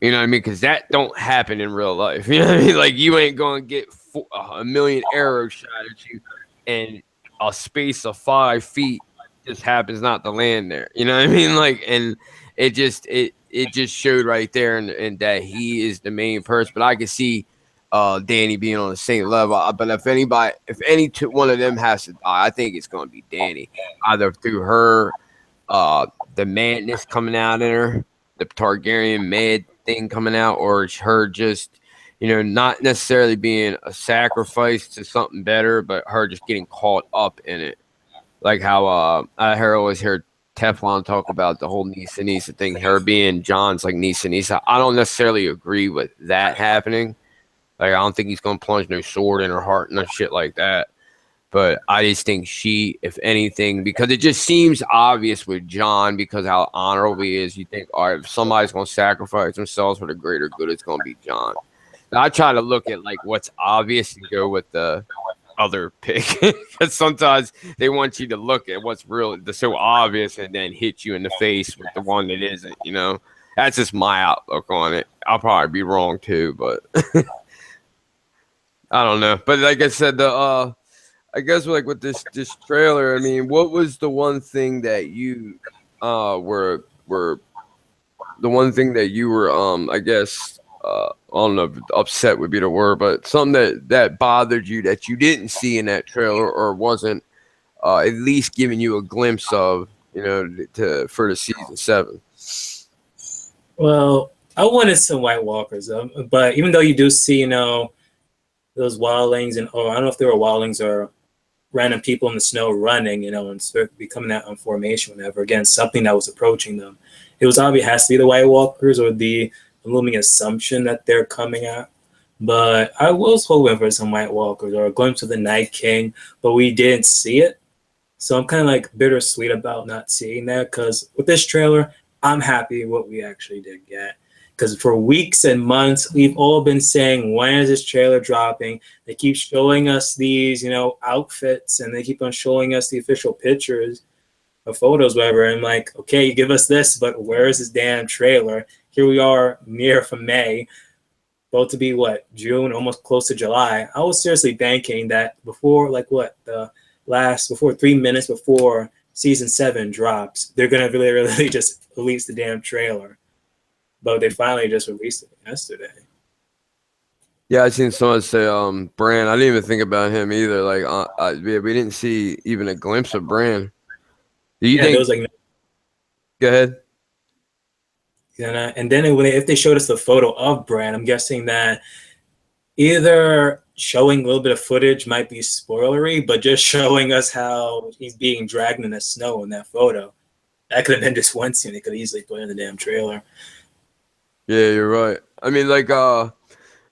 You know what I mean? Because that don't happen in real life. You know what I mean? Like, you ain't going to get a million arrows shot at you, and a space of 5 feet just happens not to land there. You know what I mean? Like, and it just showed right there, and that he is the main person. But I can see Danny being on the same level. But if one of them has to die, I think it's going to be Danny, either through her, the madness coming out in her, the Targaryen mad thing coming out, or her just, you know, not necessarily being a sacrifice to something better, but her just getting caught up in it. Like how I always heard Teflon talk about the whole Nisa Nisa thing, her being John's like Nisa Nisa. I don't necessarily agree with that happening. Like, I don't think he's gonna plunge no sword in her heart and no shit like that. But I just think she, if anything, because it just seems obvious with John, because how honorable he is, you think, all right, if somebody's gonna sacrifice themselves for the greater good, it's gonna be John. Now, I try to look at like what's obvious and go with the other pick, because sometimes they want you to look at what's so obvious and then hit you in the face with the one that isn't. You know, that's just my outlook on it. I'll probably be wrong too, but I don't know. But like I said, I guess like with this trailer, I mean, what was the one thing that you were the one thing that you were I guess I don't know if upset would be the word, but something that bothered you that you didn't see in that trailer, or wasn't at least giving you a glimpse of, you know, for the season 7? Well, I wanted some White Walkers, but even though you do see, you know, those wildlings, or I don't know if they were wildlings or random people in the snow running, you know, and be coming out on formation whenever, again, something that was approaching them. It was obvious it has to be the White Walkers, or the looming assumption that they're coming at. But I was hoping for some White Walkers or a glimpse of the Night King, but we didn't see it. So I'm kind of like bittersweet about not seeing that, because with this trailer, I'm happy what we actually did get. Because for weeks and months, we've all been saying, when is this trailer dropping? They keep showing us these, you know, outfits, and they keep on showing us the official pictures or photos, whatever. And I'm like, okay, you give us this, but where is this damn trailer? Here we are, near from May, about to be what, June, almost close to July. I was seriously banking that before, like what, before 3 minutes before season 7 drops, they're gonna really just release the damn trailer. But they finally just released it. yesterday. Yeah, I seen someone say Bran. I didn't even think about him either. Like, we didn't see even a glimpse of Bran. Do you Yeah, there think? was like, Go ahead. and then if they showed us the photo of Bran, I'm guessing that either showing a little bit of footage might be spoilery, but just showing us how he's being dragged in the snow in that photo. That could have been just one scene they could easily put in the damn trailer. Yeah, you're right. I mean, like, what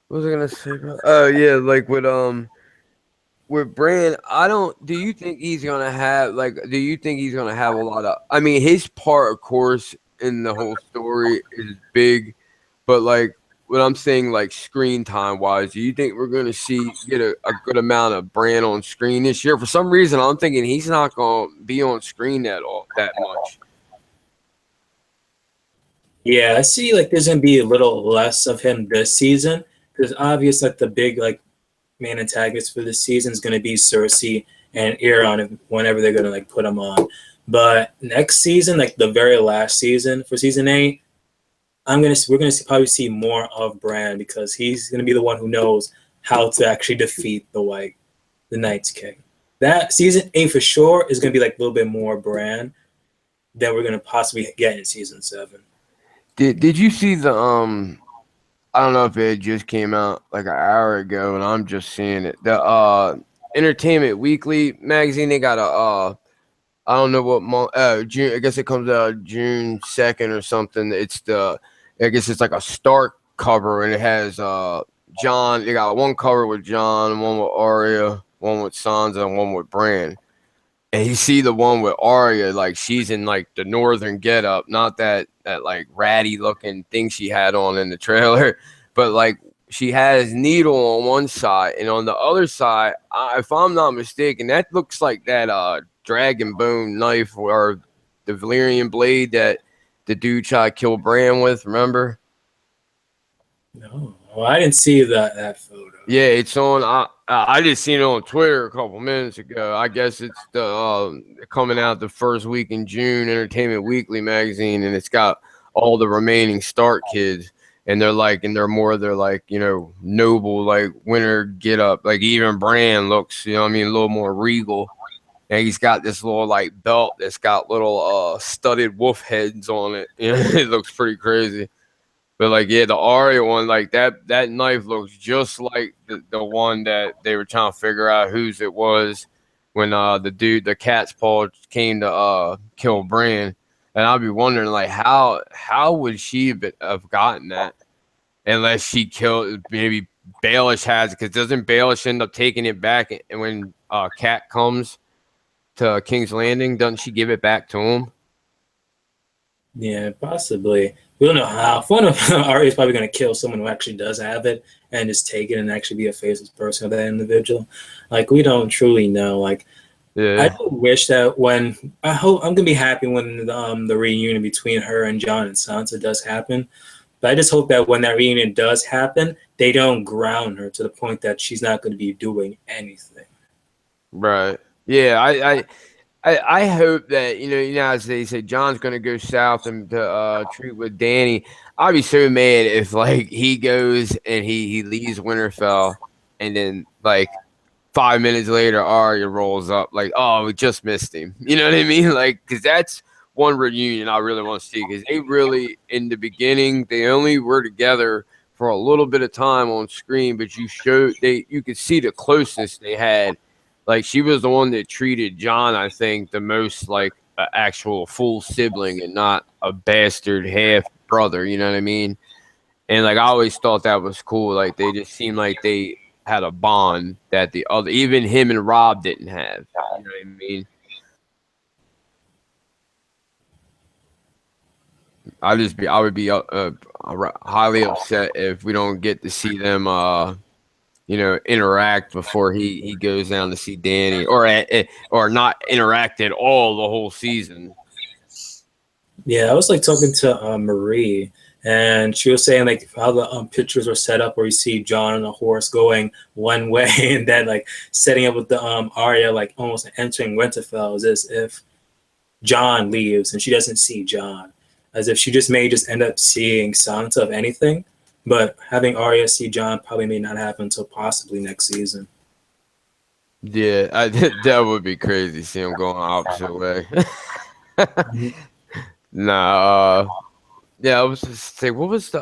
was I gonna say, bro? Oh yeah, like with Bran, I don't. Do you think he's gonna have like? Do you think he's gonna have a lot of? I mean, his part, of course, in the whole story is big, but like what I'm saying, like screen time wise, do you think we're gonna get a good amount of Bran on screen this year? For some reason, I'm thinking he's not gonna be on screen that much. Yeah, I see. Like, there's gonna be a little less of him this season because obvious, like the big like main antagonist for this season is gonna be Cersei and Euron whenever they're gonna like put him on. But next season, like the very last season for season 8, we're gonna probably see more of Bran because he's gonna be the one who knows how to actually defeat the Night's King. That season 8 for sure is gonna be like a little bit more Bran than we're gonna possibly get in season 7. Did you see the I don't know if it just came out like an hour ago, and I'm just seeing it. The Entertainment Weekly magazine, they got a I don't know what month. June. I guess it comes out June 2nd or something. I guess it's like a Stark cover, and it has John. They got one cover with John, one with Arya, one with Sansa, and one with Bran. And you see the one with Arya, like she's in like the northern getup, not that like ratty looking thing she had on in the trailer, but like she has Needle on one side, and on the other side, if I'm not mistaken, that looks like that dragon bone knife or the Valyrian blade that the dude tried to kill Bran with. Remember? No, well, I didn't see that photo. Yeah, it's on. I just seen it on Twitter a couple minutes ago. I guess it's the coming out the first week in June, Entertainment Weekly magazine, and it's got all the remaining Stark kids, and they're like noble like winter get up. Like even Bran looks, what I mean, a little more regal, and he's got this little like belt that's got little studded wolf heads on it. It looks pretty crazy. But like, yeah, the Arya one, like that knife looks just like the one that they were trying to figure out whose it was when the cat's paw came to kill Bran. And I'll be wondering like how would she have gotten that unless she killed, maybe Baelish has it, because doesn't Baelish end up taking it back, and when Cat comes to King's Landing, doesn't she give it back to him? Yeah, possibly. We don't know how. One of Arya is probably going to kill someone who actually does have it and just take it and actually be a faceless person of that individual. Like, we don't truly know. Like, I Yeah. do wish that I'm gonna be happy when the reunion between her and John and Sansa does happen. But I just hope that when that reunion does happen, they don't ground her to the point that she's not going to be doing anything. Right. Yeah, I hope that as they say John's gonna go south and to treat with Danny. I'd be so mad if like he goes and he leaves Winterfell, and then like 5 minutes later Arya rolls up like, oh, we just missed him. You know what I mean? Like, because that's one reunion I really want to see, because they really, in the beginning, they only were together for a little bit of time on screen, but you could see the closeness they had. Like, she was the one that treated John, I think, the most like an actual full sibling and not a bastard half brother. You know what I mean? And like, I always thought that was cool. Like, they just seemed like they had a bond that the other, even him and Rob, didn't have. You know what I mean? I would be highly upset if we don't get to see them interact before he goes down to see Danny, or not interact at all the whole season. Yeah, I was like talking to Marie, and she was saying like how the pictures were set up, where you see John on a horse going one way, and then like setting up with the Arya like almost entering Winterfell as if John leaves and she doesn't see John, as if she just may just end up seeing Sansa of anything. But having Arya see Jon probably may not happen until possibly next season. Yeah, that would be crazy. See him going opposite way. Nah, yeah, I was just saying, what was the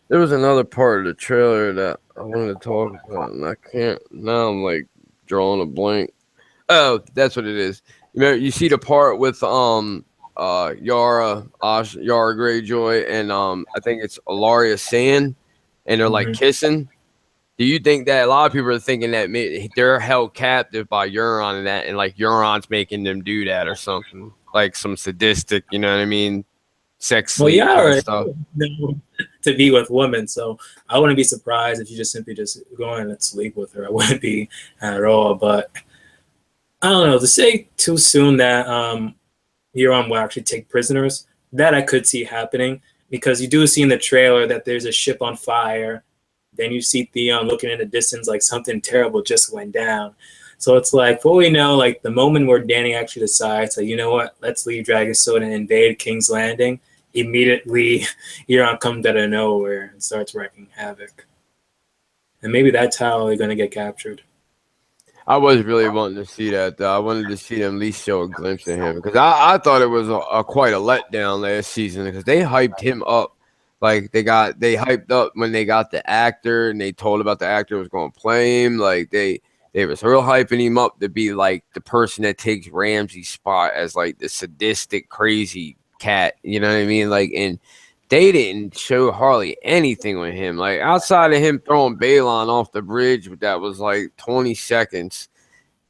there was another part of the trailer that I wanted to talk about, and I can't now. I'm like drawing a blank. Oh, that's what it is. You see the part with Yara Greyjoy, and I think it's Alaria Sand, and they're like Mm-hmm. kissing. Do you think that a lot of people are thinking that they're held captive by Euron and that, and like Euron's making them do that or something, like some sadistic, you know what I mean, sex Well, sleep kind of Yara stuff? to be with women, so I wouldn't be surprised if you just simply just go in and sleep with her. I wouldn't be at all. But I don't know to say too soon that Euron will actually take prisoners. That I could see happening because you do see in the trailer that there's a ship on fire. Then you see Theon looking in the distance like something terrible just went down. So it's like, for all we know, like the moment where Danny actually decides, like, you know what, let's leave Dragonstone and invade King's Landing, immediately Euron comes out of nowhere and starts wreaking havoc. And maybe that's how they're going to get captured. I was really wanting to see that, though. I wanted to see them at least show a glimpse of him because I thought it was a quite a letdown last season because they hyped him up. Like they hyped up when they got the actor and they told about the actor was going to play him. Like they was real hyping him up to be like the person that takes Ramsay's spot as like the sadistic crazy cat. You know what I mean? Like, and they didn't show hardly anything with him. Like outside of him throwing Balon off the bridge, but that was like 20 seconds.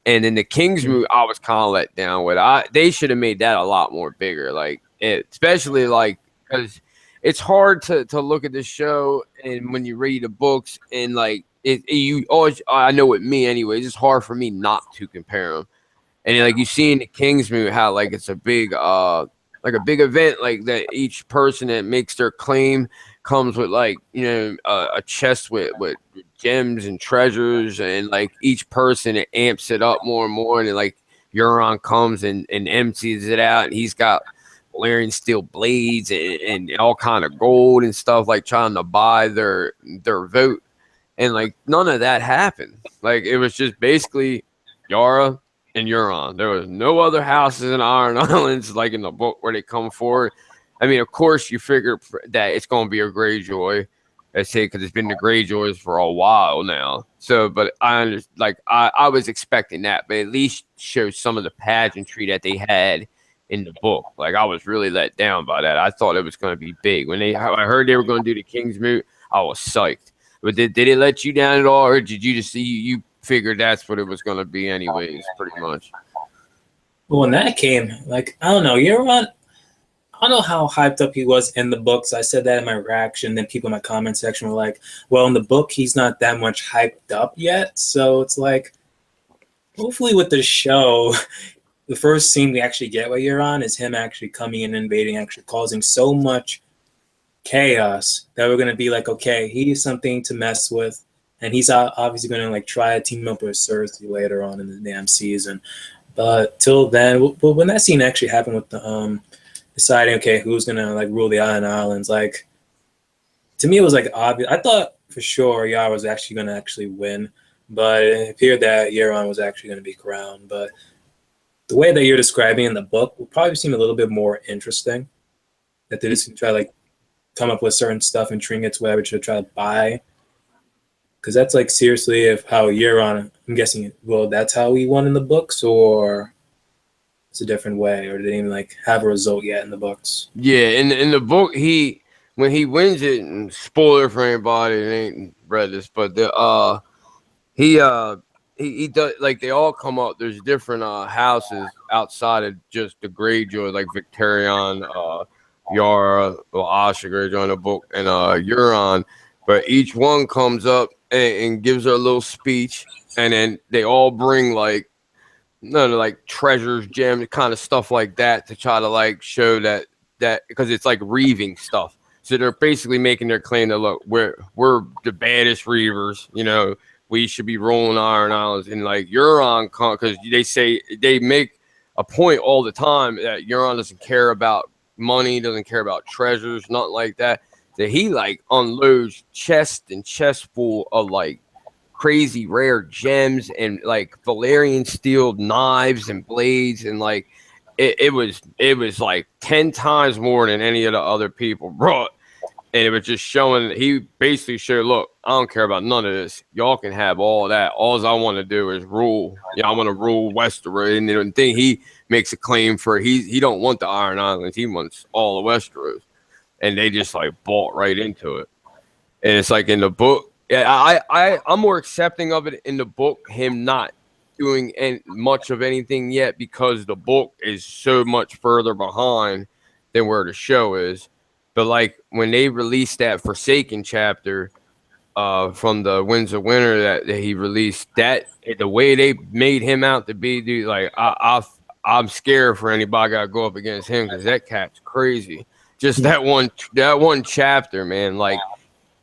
And then the Kings move, I was kind of let down with. They should have made that a lot more bigger. Like especially like because it's hard to look at the show and when you read the books and like you always. I know with me anyways, it's hard for me not to compare them. And like you see in the Kings movie how like it's a big event like that each person that makes their claim comes with like a chest with gems and treasures and like each person it amps it up more and more and then, like Euron comes and empties it out and he's got Valerian steel blades and all kind of gold and stuff like trying to buy their vote and like none of that happened. Like it was just basically Yara and Euron. There was no other houses in Iron Islands like in the book where they come forward. I mean, of course, you figure that it's going to be a Greyjoy. I say because it's been the Greyjoys for a while now. So, but I was expecting that, but at least show some of the pageantry that they had in the book. Like I was really let down by that. I thought it was going to be big when I heard they were going to do the King's Moot. I was psyched. But did it let you down at all, or did you just see you figured that's what it was going to be anyways, pretty much? Well, when that came, like, I don't know, Euron, I don't know how hyped up he was in the books. I said that in my reaction. Then people in my comment section were like, well, in the book, he's not that much hyped up yet. So it's like, hopefully with the show, the first scene we actually get with Euron is him actually coming in and invading, actually causing so much chaos that we're going to be like, okay, he's something to mess with. And he's obviously going to like try to team up with Cersei later on in the damn season. But till then, when that scene actually happened with the deciding, okay, who's gonna like rule the Islands, like to me it was like obvious. I thought for sure Yara was actually gonna actually win, but it appeared that Euron was actually gonna be crowned. But the way that you're describing in the book will probably seem a little bit more interesting. That they just try to like come up with certain stuff and trinkets, whatever, to try to buy. Because that's like seriously if how Euron, I'm guessing, well, that's how he won in the books, or it's a different way, or did they even like have a result yet in the books? Yeah, in the book, when he wins it, and spoiler for anybody that ain't read this, but he he does like they all come up. There's different houses outside of just the Greyjoy, like Victorion, Yara, well, Asha Greyjoy in the book, and Euron. But each one comes up and gives her a little speech, and then they all bring like none of like treasures, gems, kind of stuff like that to try to like show that because it's like reaving stuff. So they're basically making their claim that look, we're the baddest reavers, we should be rolling Iron Islands and like Euron because they say they make a point all the time that Euron doesn't care about money, doesn't care about treasures, nothing like that. that he like unloads chest and chest full of like crazy rare gems and like Valerian steel knives and blades, and like it was like 10 times more than any of the other people brought. And it was just showing, he basically showed, look, I don't care about none of this. Y'all can have all that. All I want to do is rule. Yeah, I want to rule Westeros. And the thing he makes a claim for, he don't want the Iron Islands. He wants all of Westeros. And they just like bought right into it. And it's like in the book, yeah, I'm more accepting of it in the book, him not doing much of anything yet, because the book is so much further behind than where the show is. But like when they released that Forsaken chapter from the Winds of Winter that he released, that the way they made him out to be, dude, like I'm scared for anybody got to go up against him, because that cat's crazy. Just that one chapter, man, like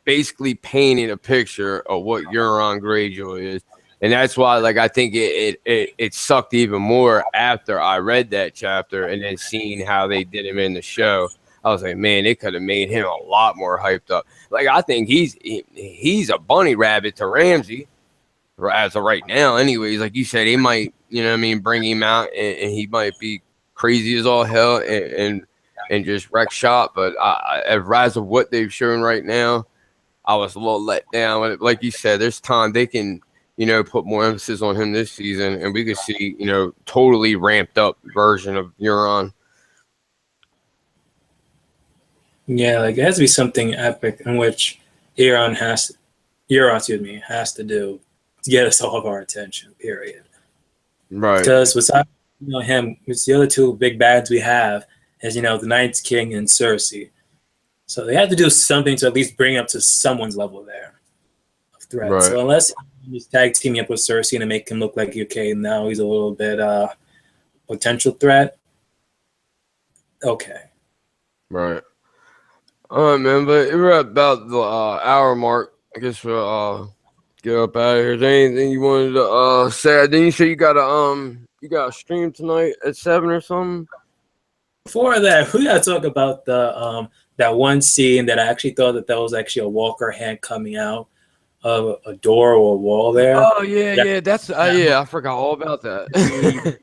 basically painting a picture of what Euron Greyjoy is. And that's why, like, I think it sucked even more after I read that chapter and then seeing how they did him in the show. I was like, man, they could have made him a lot more hyped up. Like, I think he's a bunny rabbit to Ramsay as of right now. Anyways, like you said, they might, you know what I mean, bring him out and he might be crazy as all hell and just wreck shop. But as of what they've shown right now, I was a little let down. Like you said, there's time they can, you know, put more emphasis on him this season, and we could see, you know, totally ramped up version of Euron. Yeah, like it has to be something epic in which Euron has to do to get us all of our attention. Period. Right. Because besides, you know, him, it's the other two big bads we have is, you know, the Night's King and Cersei. So they have to do something to at least bring up to someone's level there of threat. Right. So unless he's tag teaming up with Cersei to make him look like, okay, now he's a little bit potential threat. Okay. Right. All right, man. But we're at about the hour mark. I guess we'll get up out of here. Is there anything you wanted to say? Didn't you say you got a stream tonight at 7 or something? Before that, we gotta talk about the that one scene that I actually thought that was actually a Walker hand coming out of a door or a wall there. Oh yeah. That's I forgot all about that.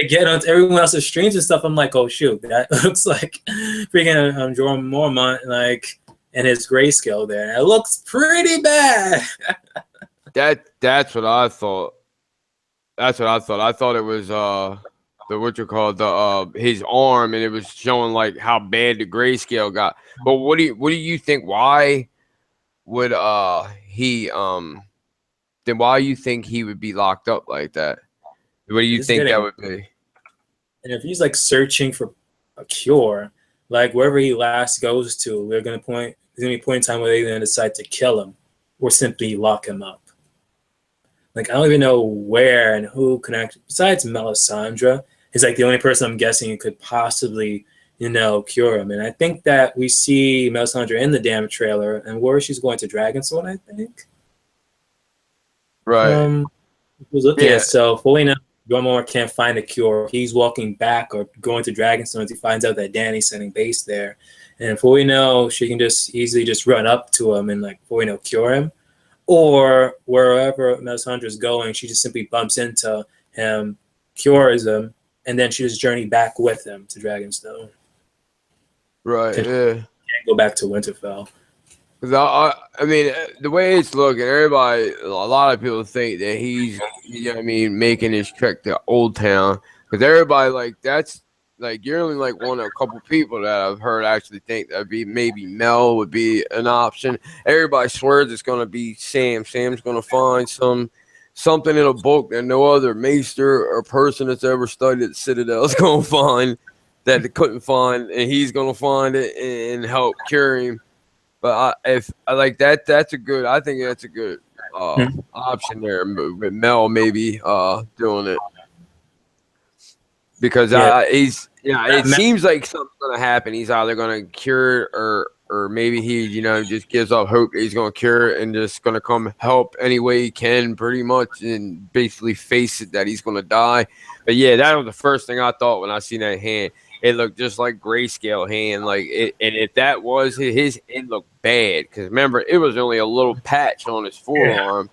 Again, on everyone else's streams and stuff, I'm like, oh shoot, that looks like freaking Jordan Mormont, like, and his grayscale there. It looks pretty bad. That's what I thought. That's what I thought. I thought it was his arm, and it was showing like how bad the grayscale got. But what do you think? Why would then why you think he would be locked up like that? What do you think that would be? And if he's like searching for a cure, like wherever he last goes to, there's gonna be a point in time where they're gonna decide to kill him or simply lock him up. Like I don't even know where and who can actually, besides Melisandre, is like the only person I'm guessing who could possibly, you know, cure him. And I think that we see Melisandre in the damn trailer, and where she's going to Dragonstone, I think. Right. Who's looking at so fully now. Jormor can't find a cure. He's walking back or going to Dragonstone. He finds out that Dany's setting base there, and before we know, she can just easily just run up to him and like, before we know, cure him. Or wherever Melisandre's going, she just simply bumps into him, cures him, and then she just journey back with him to Dragonstone. Right. Can't go back to Winterfell. I mean, the way it's looking, everybody, a lot of people think that he's, you know what I mean, making his trek to Old Town. Because everybody, like, that's, like, you're only, like, one of a couple people that I've heard actually think that maybe Mel would be an option. Everybody swears it's going to be Sam. Sam's going to find something in a book that no other maester or person that's ever studied at Citadel is going to find that they couldn't find. And he's going to find it and help cure him. But if I like that, that's a good. I think that's a good option there with Mel maybe doing it because it seems like something's gonna happen. He's either gonna cure or maybe he just gives up hope that he's gonna cure and just gonna come help any way he can, pretty much, and basically face it that he's gonna die. But yeah, that was the first thing I thought when I seen that hand. it looked just like grayscale hand. Like it, and if that was his, it looked bad because remember it was only a little patch on his Yeah. forearm.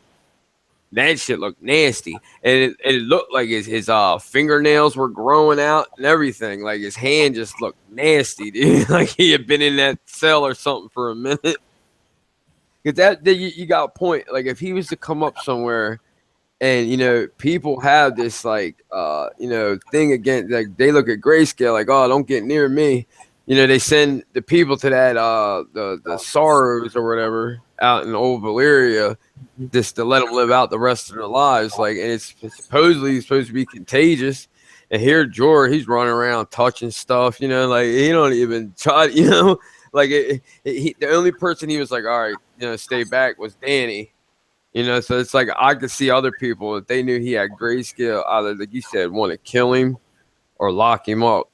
That shit looked nasty, and it looked like his fingernails were growing out and everything. Like his hand just looked nasty, dude. Like he had been in that cell or something for a minute. Because that you got a point. Like if he was to come up somewhere, and people have this like thing against, like they look at grayscale like, oh, don't get near me. They send the people to that the sorrows or whatever out in old Valyria just to let them live out the rest of their lives. Like, and it's supposedly supposed to be contagious. And here, Jorah, he's running around touching stuff. Like he don't even try. Like the only person he was like, all right, stay back was Danny. So it's like I could see other people if they knew he had grayscale, either like you said, want to kill him or lock him up.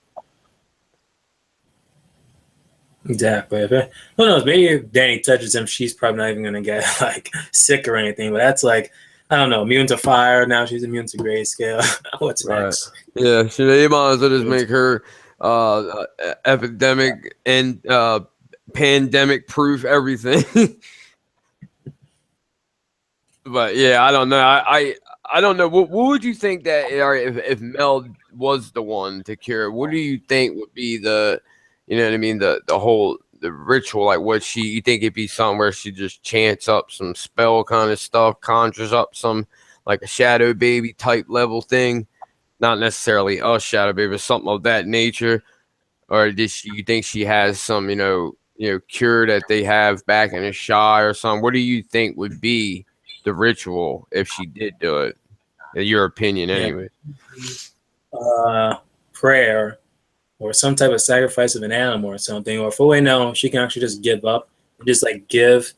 Exactly. Who knows? Maybe if Danny touches him, she's probably not even gonna get like sick or anything. But that's like, I don't know, immune to fire. Now she's immune to grayscale. What's next? Yeah, so they might as well just make her epidemic and pandemic proof everything. But yeah, I don't know. I don't know. What would you think that if Mel was the one to cure? What do you think would be the, what I mean, the whole the ritual? Like, what you think it'd be something where she just chants up some spell kind of stuff, conjures up some like a shadow baby type level thing, not necessarily a shadow baby, but something of that nature, or you think she has some cure that they have back in the Shy or something? What do you think would be the ritual if she did do it? In your opinion, anyway. Prayer or some type of sacrifice of an animal or something. Or for all we know, she can actually just give up and just like give,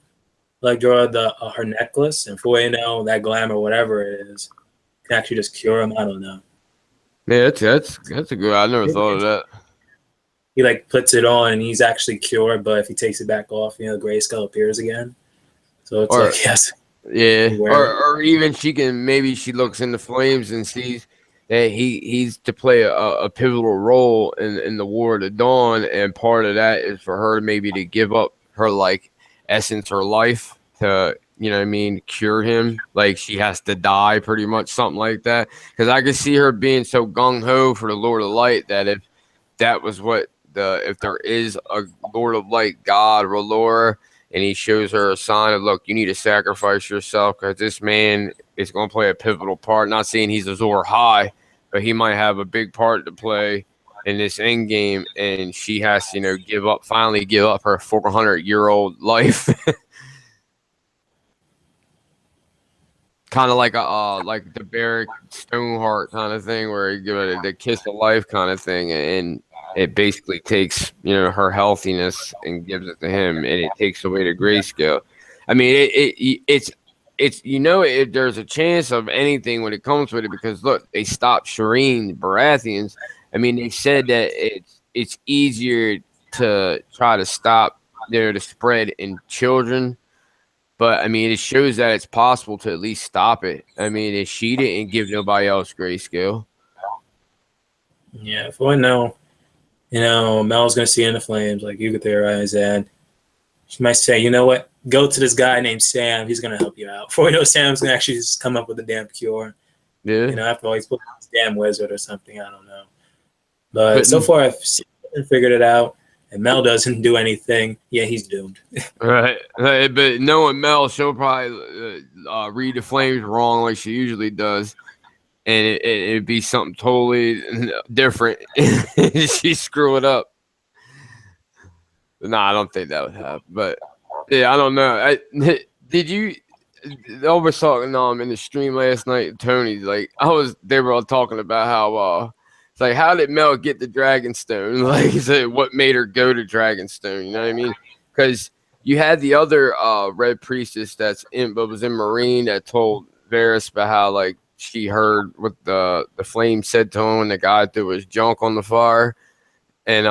like draw her necklace, and for all we know, that glam or whatever it is can actually just cure him. I don't know. Yeah, that's a good. I never thought of that. He like puts it on and he's actually cured, but if he takes it back off, grayscale appears again. So it's like, yes. Yeah, or even maybe she looks in the flames and sees that he's to play a pivotal role in the War of the Dawn, and part of that is for her maybe to give up her like essence or life to cure him. Like she has to die, pretty much, something like that. Because I could see her being so gung ho for the Lord of Light that if that was what if there is a Lord of Light God, R'hllor, and he shows her a sign of, look, you need to sacrifice yourself because this man is going to play a pivotal part. Not saying he's Azor High, but he might have a big part to play in this end game, and she has to, finally give up her 400-year-old life. Kind of like like the Barrack Stoneheart kind of thing, where you give it the kiss of life kind of thing, and it basically takes her healthiness and gives it to him, and it takes away the grayscale. I mean, it's if there's a chance of anything when it comes with it, because look, they stopped Shireen Baratheons. I mean, they said that it's easier to try to stop the spread in children. But I mean, it shows that it's possible to at least stop it. I mean, if she didn't give nobody else grayscale. Yeah, for I know, Mel's gonna see in the flames, like you could theorize, and she might say, you know what, go to this guy named Sam. He's gonna help you out. For we know, Sam's gonna actually just come up with a damn cure. Yeah. After all, he's put this damn wizard or something. I don't know. But so far, I've figured it out. And Mel doesn't do anything, yeah, he's doomed. Right. But knowing Mel, she'll probably read the flames wrong like she usually does. And it'd be something totally different. She screw it up. No, I don't think that would happen. But, yeah, I don't know. Did you – I was talking in the stream last night, Tony. Like, they were all talking about how it's like, how did Mel get the Dragonstone? Like, he said, what made her go to Dragonstone? You know what I mean? Because you had the other Red Priestess that was in Marine that told Varys about how, like, she heard what the flame said to him when the guy threw his junk on the fire. And,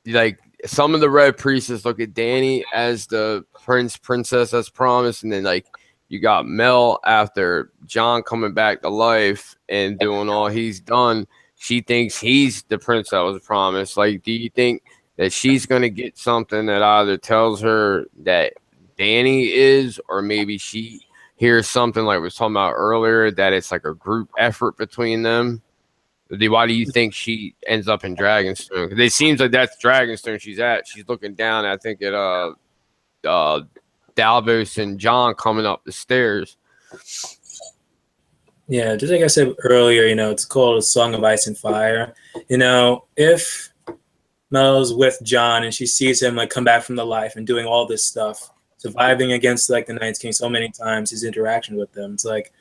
like, some of the Red Priestess look at Danny as the princess as promised. And then, like, you got Mel after John coming back to life and doing all he's done. she thinks he's the prince that was promised. Like, do you think that she's gonna get something that either tells her that Danny is, or maybe she hears something like we was talking about earlier, that it's like a group effort between them? Why do you think she ends up in Dragonstone? Because it seems like that's Dragonstone she's at. She's looking down, I think, at Dalvos and John coming up the stairs. Yeah, just like I said earlier, it's called A Song of Ice and Fire. If Mel's with John and she sees him like come back from the life and doing all this stuff, surviving against like the Night's King so many times, his interaction with them, it's like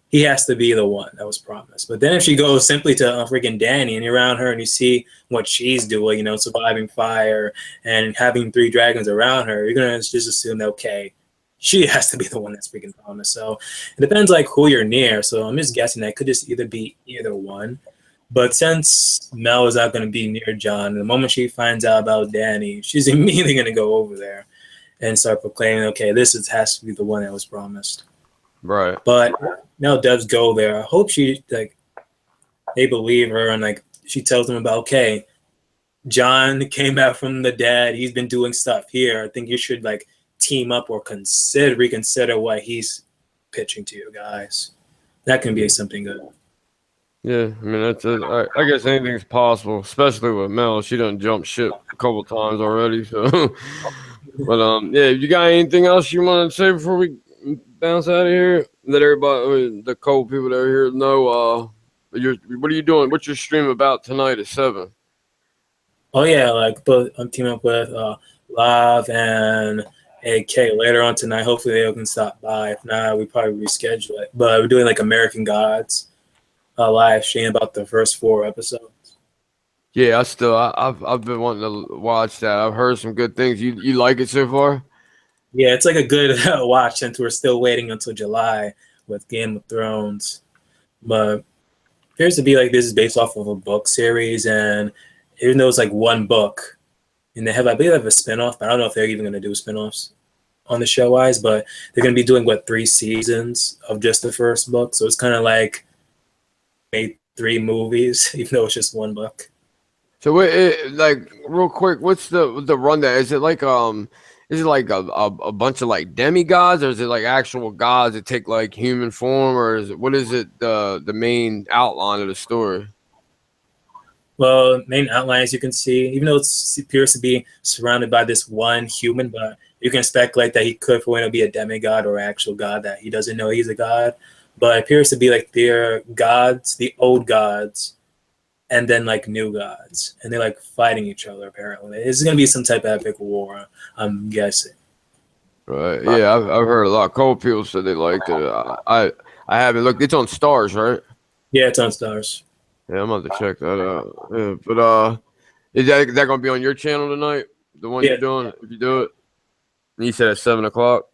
he has to be the one that was promised. But then if she goes simply to freaking Danny and you're around her and you see what she's doing, surviving fire and having 3 dragons around her, you're gonna just assume that, okay, she has to be the one that's freaking promised. So it depends like who you're near. So I'm just guessing that could just either be either one. But since Mel is not going to be near John, the moment she finds out about Danny, she's immediately going to go over there and start proclaiming, okay, has to be the one that was promised. Right. But Mel does go there. I hope they believe her and like she tells them about, okay, John came back from the dead. He's been doing stuff here. I think you should like team up or reconsider what he's pitching to you guys. That can be something good. Yeah, I mean that's it. I guess anything's possible, especially with Mel. She done jumped ship a couple times already. So, but yeah, you got anything else you want to say before we bounce out of here? Let everybody, the cold people that are here, know what are you doing? What's your stream about tonight at 7? Oh yeah, I'm teaming up with Live and AK later on tonight. Hopefully they can stop by. If not, we probably reschedule it. But we're doing like American Gods live stream about the first 4 episodes. Yeah, I've been wanting to watch that. I've heard some good things. You like it so far? Yeah, it's like a good watch since we're still waiting until July with Game of Thrones. But it appears to be like this is based off of a book series, and even though it's like one book, and I believe they have a spinoff, but I don't know if they're even going to do spinoffs on the show wise, but they're going to be doing 3 seasons of just the first book. So it's kind of like made 3 movies, even though it's just one book. So like real quick, what's the rundown? Is it like a bunch of like demigods, or is it like actual gods that take like human form, or what is it the main outline of the story? Well, main outline, as you can see, even though it appears to be surrounded by this one human, but you can speculate that he could for be a demigod or actual god that he doesn't know he's a god. But it appears to be like they're gods, the old gods, and then like new gods, and they're like fighting each other. Apparently, it's gonna be some type of epic war, I'm guessing. Right. Yeah, I've heard a lot of cold people said they liked it. I haven't looked. It's on Stars, right? Yeah, it's on Stars. Yeah, I'm about to check that out. Yeah, but is that gonna be on your channel tonight? The one you're doing, if you do it. And you said at 7 o'clock.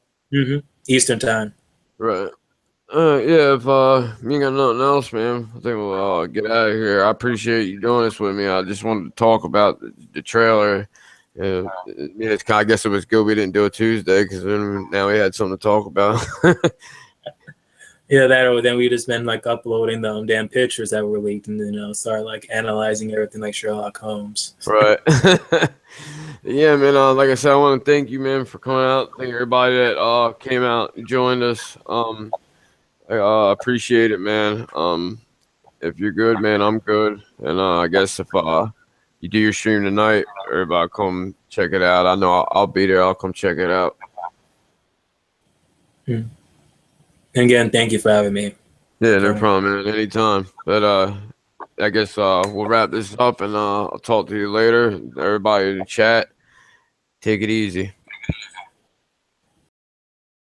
Eastern time. Right. Yeah, if you ain't got nothing else, man, I think we'll get out of here. I appreciate you doing this with me. I just wanted to talk about the trailer. I guess it was good we didn't do it Tuesday, because now we had something to talk about. Yeah, then we just been like uploading the damn pictures that were leaked, and then start like analyzing everything like Sherlock Holmes. Right. Yeah, man. Like I said, I want to thank you, man, for coming out. Thank everybody that came out and joined us. I appreciate it, man. If you're good, man, I'm good. And I guess if you do your stream tonight, everybody come check it out. I know I'll be there. I'll come check it out. And again, thank you for having me. Yeah, no problem, man. Anytime. But I guess we'll wrap this up, and I'll talk to you later. Everybody in the chat, take it easy.